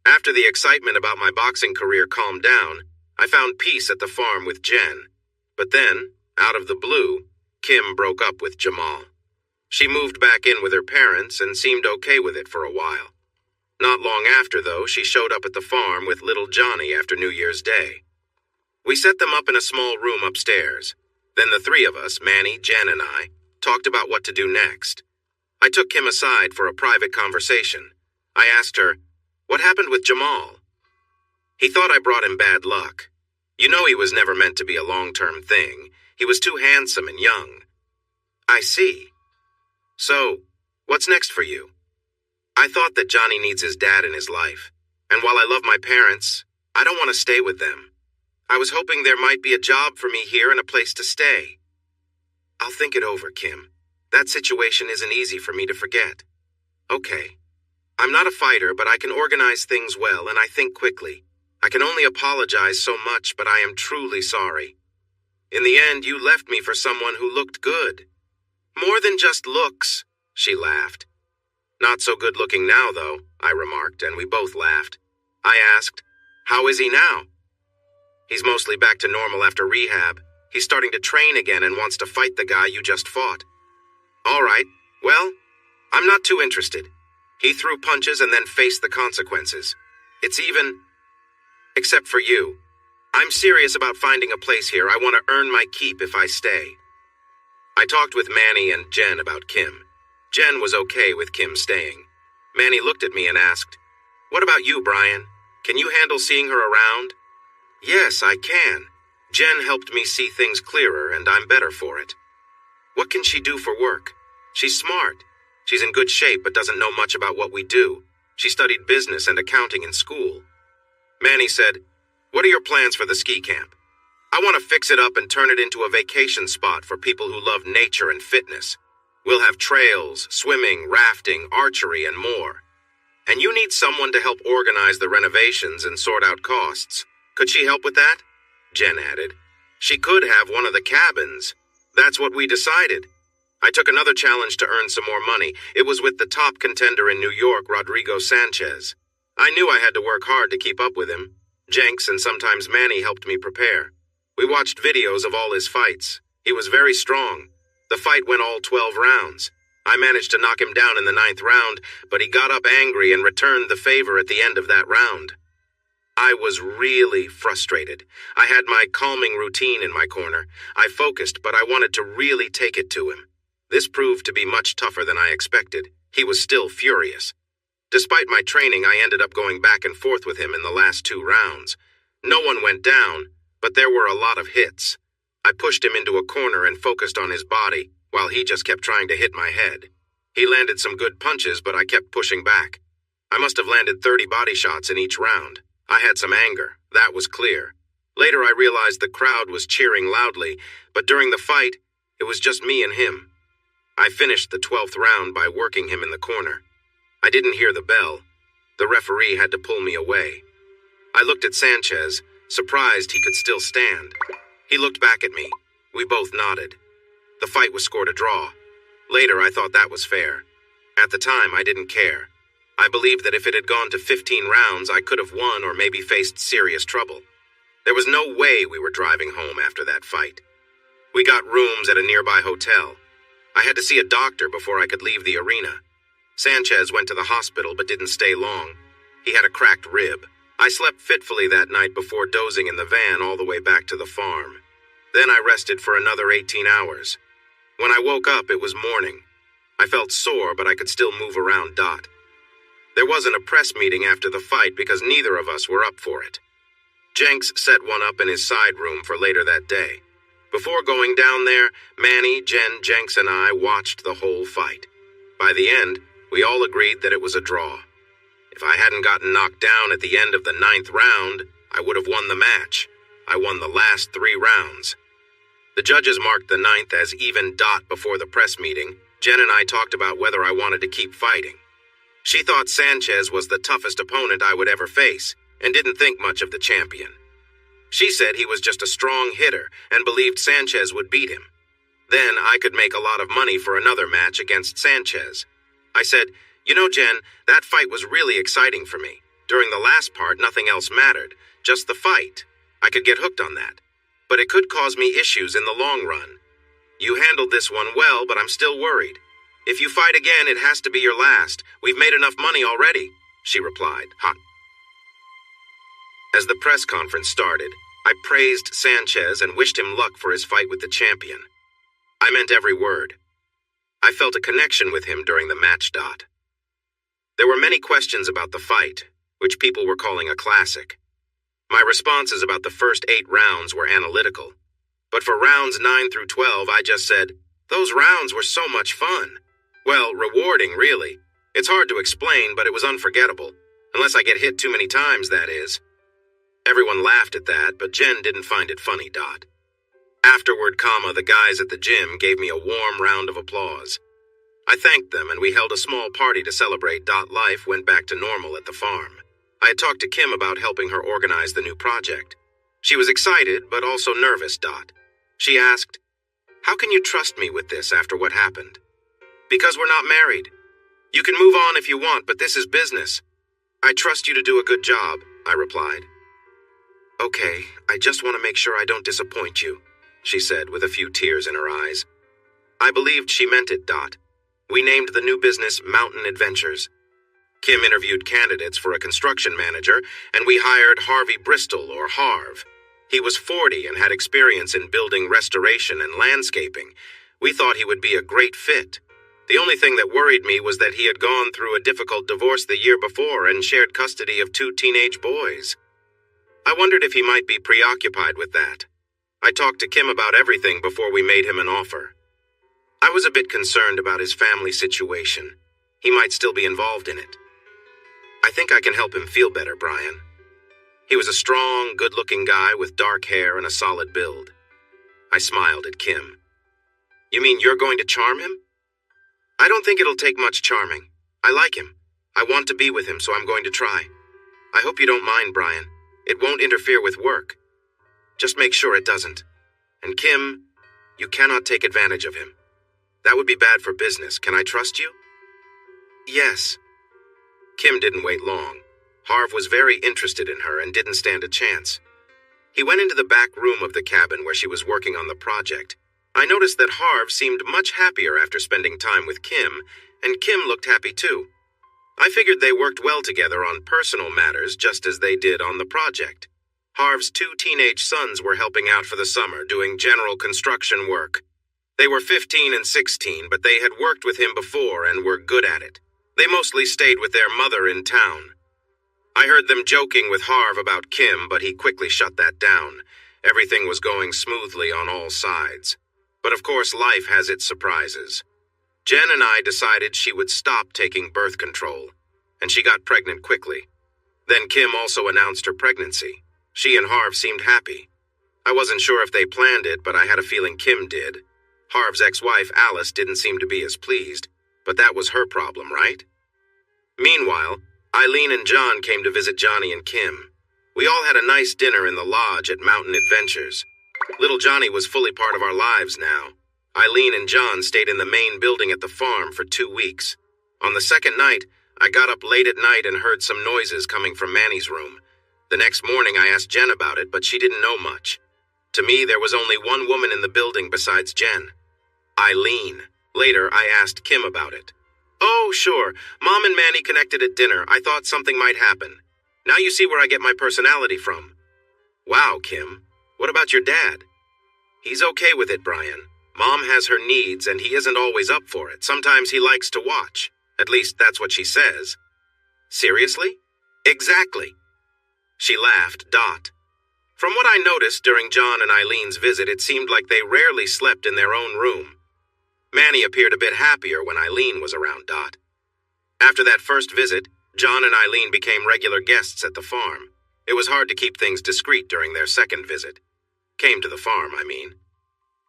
After the excitement about my boxing career calmed down, I found peace at the farm with Jen. But then, out of the blue, Kim broke up with Jamal. She moved back in with her parents and seemed okay with it for a while. Not long after, though, she showed up at the farm with little Johnny after New Year's Day. We set them up in a small room upstairs. Then the three of us, Manny, Jen, and I, talked about what to do next. I took Kim aside for a private conversation. I asked her, "What happened with Jamal?" He thought I brought him bad luck. You know he was never meant to be a long-term thing. He was too handsome and young. I see. So, what's next for you? I thought that Johnny needs his dad in his life. And while I love my parents, I don't want to stay with them. I was hoping there might be a job for me here and a place to stay. I'll think it over, Kim. That situation isn't easy for me to forget. Okay. I'm not a fighter, but I can organize things well and I think quickly. I can only apologize so much, but I am truly sorry. In the end, you left me for someone who looked good. More than just looks, she laughed. Not so good looking now, though, I remarked, and we both laughed. I asked, "How is he now?" "He's mostly back to normal after rehab. He's starting to train again and wants to fight the guy you just fought." "All right. Well, I'm not too interested. He threw punches and then faced the consequences. It's even... Except for you. I'm serious about finding a place here. I want to earn my keep if I stay." I talked with Manny and Jen about Kim. Jen was okay with Kim staying. Manny looked at me and asked, "What about you, Brian? Can you handle seeing her around?" "Yes, I can. Jen helped me see things clearer, and I'm better for it." "What can she do for work?" "She's smart. She's in good shape but doesn't know much about what we do. She studied business and accounting in school." Manny said, "What are your plans for the ski camp?" "I want to fix it up and turn it into a vacation spot for people who love nature and fitness. We'll have trails, swimming, rafting, archery, and more. And you need someone to help organize the renovations and sort out costs. Could she help with that?" Jen added. "She could have one of the cabins. That's what we decided." I took another challenge to earn some more money. It was with the top contender in New York, Rodrigo Sanchez. I knew I had to work hard to keep up with him. Jenks and sometimes Manny helped me prepare. We watched videos of all his fights. He was very strong. The fight went all 12 rounds. I managed to knock him down in the 9th round, but he got up angry and returned the favor at the end of that round. I was really frustrated. I had my calming routine in my corner. I focused, but I wanted to really take it to him. This proved to be much tougher than I expected. He was still furious. Despite my training, I ended up going back and forth with him in the last 2 rounds. No one went down, but there were a lot of hits. I pushed him into a corner and focused on his body, while he just kept trying to hit my head. He landed some good punches, but I kept pushing back. I must have landed 30 body shots in each round. I had some anger, that was clear. Later I realized the crowd was cheering loudly, but during the fight, it was just me and him. I finished the 12th round by working him in the corner. I didn't hear the bell. The referee had to pull me away. I looked at Sanchez, surprised he could still stand. He looked back at me. We both nodded. The fight was scored a draw. Later, I thought that was fair. At the time, I didn't care. I believed that if it had gone to 15 rounds, I could have won or maybe faced serious trouble. There was no way we were driving home after that fight. We got rooms at a nearby hotel. I had to see a doctor before I could leave the arena. Sanchez went to the hospital but didn't stay long. He had a cracked rib. I slept fitfully that night before dozing in the van all the way back to the farm. Then I rested for another 18 hours. When I woke up, it was morning. I felt sore, but I could still move around. There wasn't a press meeting after the fight because neither of us were up for it. Jenks set one up in his side room for later that day. Before going down there, Manny, Jen, Jenks, and I watched the whole fight. By the end, we all agreed that it was a draw. If I hadn't gotten knocked down at the end of the 9th round, I would have won the match. I won the last 3 rounds. The judges marked the 9th as even. Before the press meeting, Jen and I talked about whether I wanted to keep fighting. She thought Sanchez was the toughest opponent I would ever face, and didn't think much of the champion. She said he was just a strong hitter and believed Sanchez would beat him. Then I could make a lot of money for another match against Sanchez. I said, "You know, Jen, that fight was really exciting for me. During the last part, nothing else mattered, just the fight. I could get hooked on that. But it could cause me issues in the long run. You handled this one well, but I'm still worried. If you fight again, it has to be your last. We've made enough money already," she replied, hot. As the press conference started, I praised Sanchez and wished him luck for his fight with the champion. I meant every word. I felt a connection with him during the match. There were many questions about the fight, which people were calling a classic. My responses about the first 8 rounds were analytical. But for rounds 9 through 12, I just said, "Those rounds were so much fun." Well, rewarding, really. It's hard to explain, but it was unforgettable. Unless I get hit too many times, that is. Everyone laughed at that, but Jen didn't find it funny. Afterward, the guys at the gym gave me a warm round of applause. I thanked them, and we held a small party to celebrate. Life went back to normal at the farm. I had talked to Kim about helping her organize the new project. She was excited, but also nervous. She asked, "How can you trust me with this after what happened?" "Because we're not married. You can move on if you want, but this is business. I trust you to do a good job," I replied. "Okay, I just want to make sure I don't disappoint you," she said with a few tears in her eyes. I believed she meant it. We named the new business Mountain Adventures. Kim interviewed candidates for a construction manager, and we hired Harvey Bristol, or Harv. He was 40 and had experience in building restoration and landscaping. We thought he would be a great fit. The only thing that worried me was that he had gone through a difficult divorce the year before and shared custody of 2 teenage boys. I wondered if he might be preoccupied with that. I talked to Kim about everything before we made him an offer. I was a bit concerned about his family situation. He might still be involved in it. "I think I can help him feel better, Brian." He was a strong, good-looking guy with dark hair and a solid build. I smiled at Kim. "You mean you're going to charm him?" "I don't think it'll take much charming. I like him. I want to be with him, so I'm going to try. I hope you don't mind, Brian. It won't interfere with work. Just make sure it doesn't. And Kim, you cannot take advantage of him. That would be bad for business. Can I trust you?" "Yes." Kim didn't wait long. Harv was very interested in her and didn't stand a chance. He went into the back room of the cabin where she was working on the project. I noticed that Harv seemed much happier after spending time with Kim, and Kim looked happy too. I figured they worked well together on personal matters just as they did on the project. Harv's 2 teenage sons were helping out for the summer, doing general construction work. They were 15 and 16, but they had worked with him before and were good at it. They mostly stayed with their mother in town. I heard them joking with Harv about Kim, but he quickly shut that down. Everything was going smoothly on all sides. But of course, life has its surprises. Jen and I decided she would stop taking birth control, and she got pregnant quickly. Then Kim also announced her pregnancy. She and Harv seemed happy. I wasn't sure if they planned it, but I had a feeling Kim did. Harv's ex-wife, Alice, didn't seem to be as pleased, but that was her problem, right? Meanwhile, Eileen and John came to visit Johnny and Kim. We all had a nice dinner in the lodge at Mountain Adventures. Little Johnny was fully part of our lives now. Eileen and John stayed in the main building at the farm for 2 weeks. On the second night, I got up late at night and heard some noises coming from Manny's room. The next morning, I asked Jen about it, but she didn't know much. To me, there was only one woman in the building besides Jen. Eileen. Later, I asked Kim about it. "Oh, sure. Mom and Manny connected at dinner. I thought something might happen." Now you see where I get my personality from. Wow, Kim. What about your dad? He's okay with it, Brian. Mom has her needs and he isn't always up for it. Sometimes he likes to watch. At least that's what she says. Seriously? Exactly. She laughed. From what I noticed during John and Eileen's visit, it seemed like they rarely slept in their own room. Manny appeared a bit happier when Eileen was around. After that first visit, John and Eileen became regular guests at the farm. It was hard to keep things discreet during their second visit. Came to the farm, I mean.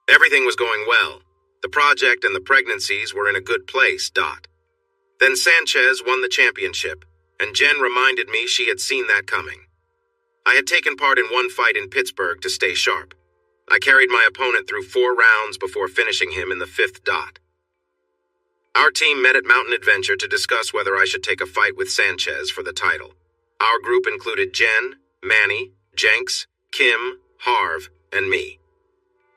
Everything was going well. The project and the pregnancies were in a good place. Then Sanchez won the championship, and Jen reminded me she had seen that coming. I had taken part in one fight in Pittsburgh to stay sharp. I carried my opponent through 4 rounds before finishing him in the 5th. Our team met at Mountain Adventure to discuss whether I should take a fight with Sanchez for the title. Our group included Jen, Manny, Jenks, Kim, Harv, and me.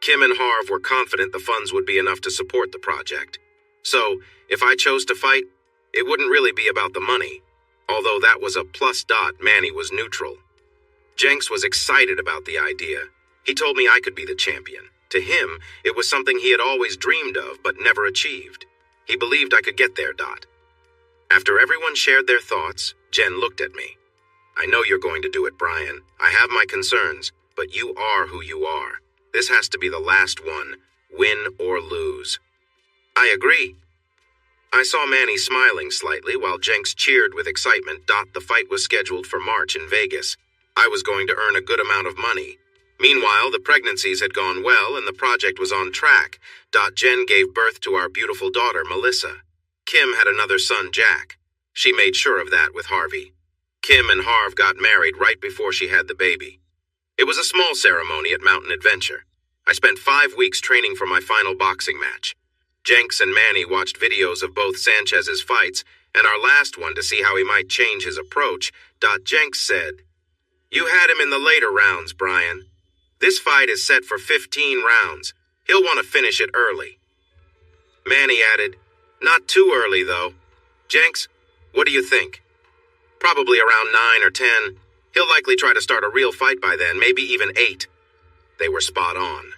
Kim and Harv were confident the funds would be enough to support the project. So, if I chose to fight, it wouldn't really be about the money. Although that was a plus. Manny was neutral. Jenks was excited about the idea. He told me I could be the champion. To him, it was something he had always dreamed of but never achieved. He believed I could get there. After everyone shared their thoughts, Jen looked at me. I know you're going to do it, Brian. I have my concerns, but you are who you are. This has to be the last one, win or lose. I agree. I saw Manny smiling slightly while Jenks cheered with excitement. The fight was scheduled for March in Vegas. I was going to earn a good amount of money. Meanwhile, the pregnancies had gone well and the project was on track. Jen gave birth to our beautiful daughter, Melissa. Kim had another son, Jack. She made sure of that with Harvey. Kim and Harv got married right before she had the baby. It was a small ceremony at Mountain Adventure. I spent 5 weeks training for my final boxing match. Jenks and Manny watched videos of both Sanchez's fights, and our last one to see how he might change his approach. Jenks said, "You had him in the later rounds, Brian. This fight is set for 15 rounds. He'll want to finish it early." Manny added, "Not too early, though. Jenks, what do you think?" "Probably around 9 or 10. He'll likely try to start a real fight by then, maybe even 8. They were spot on.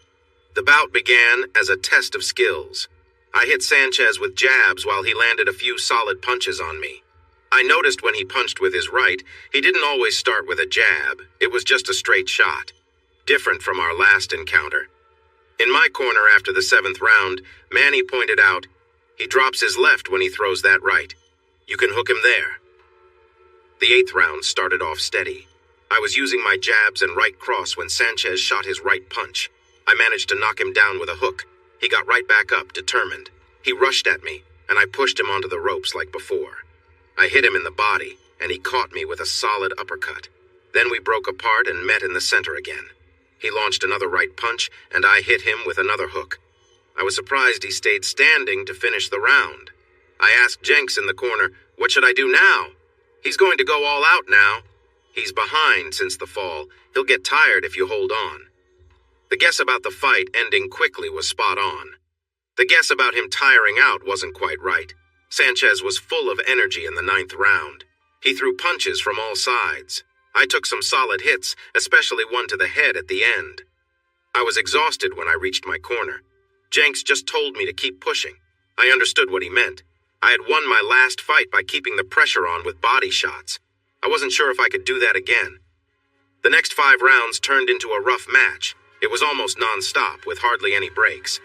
The bout began as a test of skills. I hit Sanchez with jabs while he landed a few solid punches on me. I noticed when he punched with his right, he didn't always start with a jab. It was just a straight shot. Different from our last encounter. In my corner after the 7th round, Manny pointed out, "He drops his left when he throws that right. You can hook him there." The 8th round started off steady. I was using my jabs and right cross when Sanchez shot his right punch. I managed to knock him down with a hook. He got right back up, determined. He rushed at me, and I pushed him onto the ropes like before. I hit him in the body, and he caught me with a solid uppercut. Then we broke apart and met in the center again. He launched another right punch, and I hit him with another hook. I was surprised he stayed standing to finish the round. I asked Jenks in the corner, "What should I do now? He's going to go all out now. He's behind since the fall. He'll get tired if you hold on." The guess about the fight ending quickly was spot on. The guess about him tiring out wasn't quite right. Sanchez was full of energy in the 9th round. He threw punches from all sides. I took some solid hits, especially one to the head at the end. I was exhausted when I reached my corner. Jenks just told me to keep pushing. I understood what he meant. I had won my last fight by keeping the pressure on with body shots. I wasn't sure if I could do that again. The next 5 rounds turned into a rough match. It was almost non-stop, with hardly any breaks.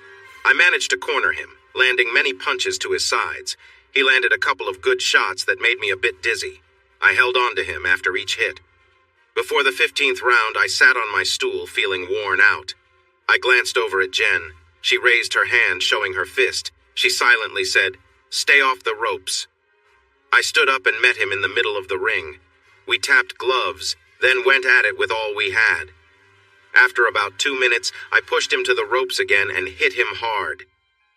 I managed to corner him, landing many punches to his sides. He landed a couple of good shots that made me a bit dizzy. I held on to him after each hit. Before the 15th round, I sat on my stool, feeling worn out. I glanced over at Jen. She raised her hand, showing her fist. She silently said, "Stay off the ropes." I stood up and met him in the middle of the ring. We tapped gloves, then went at it with all we had. After about 2 minutes, I pushed him to the ropes again and hit him hard.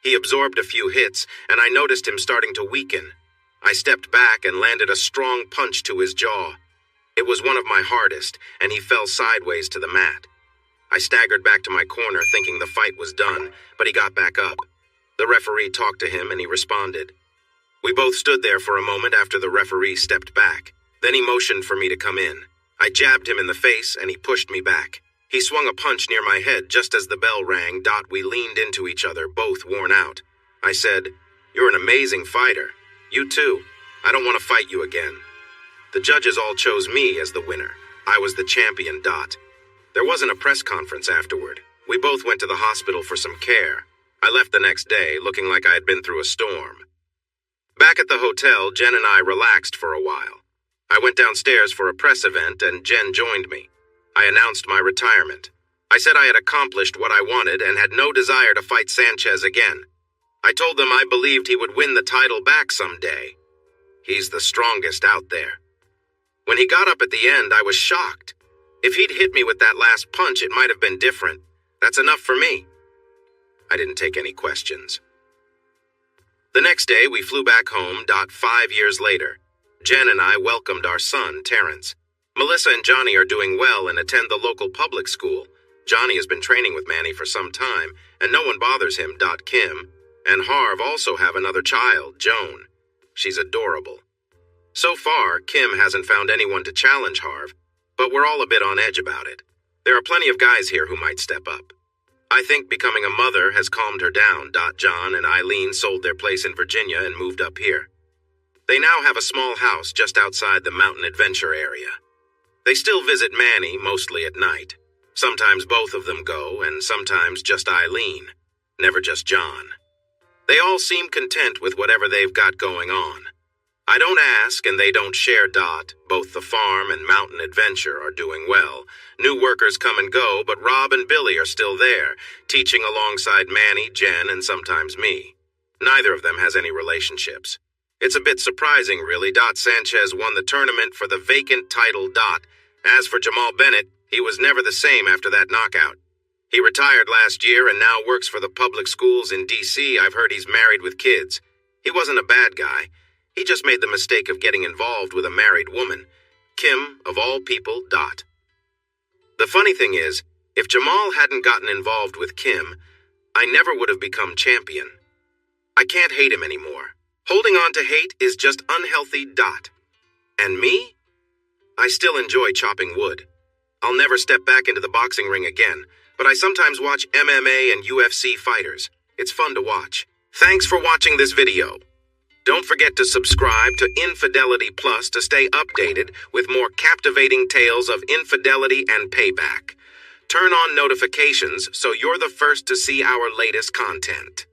He absorbed a few hits, and I noticed him starting to weaken. I stepped back and landed a strong punch to his jaw. It was one of my hardest, and he fell sideways to the mat. I staggered back to my corner thinking the fight was done, but he got back up. The referee talked to him and he responded. We both stood there for a moment after the referee stepped back. Then he motioned for me to come in. I jabbed him in the face, and he pushed me back. He swung a punch near my head just as the bell rang. We leaned into each other, both worn out. I said, "You're an amazing fighter. You too. I don't want to fight you again." The judges all chose me as the winner. I was the champion. There wasn't a press conference afterward. We both went to the hospital for some care. I left the next day, looking like I had been through a storm. Back at the hotel, Jen and I relaxed for a while. I went downstairs for a press event, and Jen joined me. I announced my retirement. I said I had accomplished what I wanted and had no desire to fight Sanchez again. I told them I believed he would win the title back someday. He's the strongest out there. When he got up at the end, I was shocked. If he'd hit me with that last punch, it might have been different. That's enough for me. I didn't take any questions. The next day, we flew back home. 5 years later, Jen and I welcomed our son, Terrence. Melissa and Johnny are doing well and attend the local public school. Johnny has been training with Manny for some time, and no one bothers him. Kim and Harv also have another child, Joan. She's adorable. So far, Kim hasn't found anyone to challenge Harv, but we're all a bit on edge about it. There are plenty of guys here who might step up. I think becoming a mother has calmed her down. John and Eileen sold their place in Virginia and moved up here. They now have a small house just outside the mountain adventure area. They still visit Manny, mostly at night. Sometimes both of them go, and sometimes just Eileen, never just John. They all seem content with whatever they've got going on. I don't ask, and they don't share. Both the farm and mountain adventure are doing well. New workers come and go, but Rob and Billy are still there, teaching alongside Manny, Jen, and sometimes me. Neither of them has any relationships. It's a bit surprising, really. Sanchez won the tournament for the vacant title. As for Jamal Bennett, he was never the same after that knockout. He retired last year and now works for the public schools in D.C. I've heard he's married with kids. He wasn't a bad guy. He just made the mistake of getting involved with a married woman. Kim, of all people. The funny thing is, if Jamal hadn't gotten involved with Kim, I never would have become champion. I can't hate him anymore. Holding on to hate is just unhealthy. And me? I still enjoy chopping wood. I'll never step back into the boxing ring again, but I sometimes watch MMA and UFC fighters. It's fun to watch. Thanks for watching this video. Don't forget to subscribe to Infidelity Plus to stay updated with more captivating tales of infidelity and payback. Turn on notifications so you're the first to see our latest content.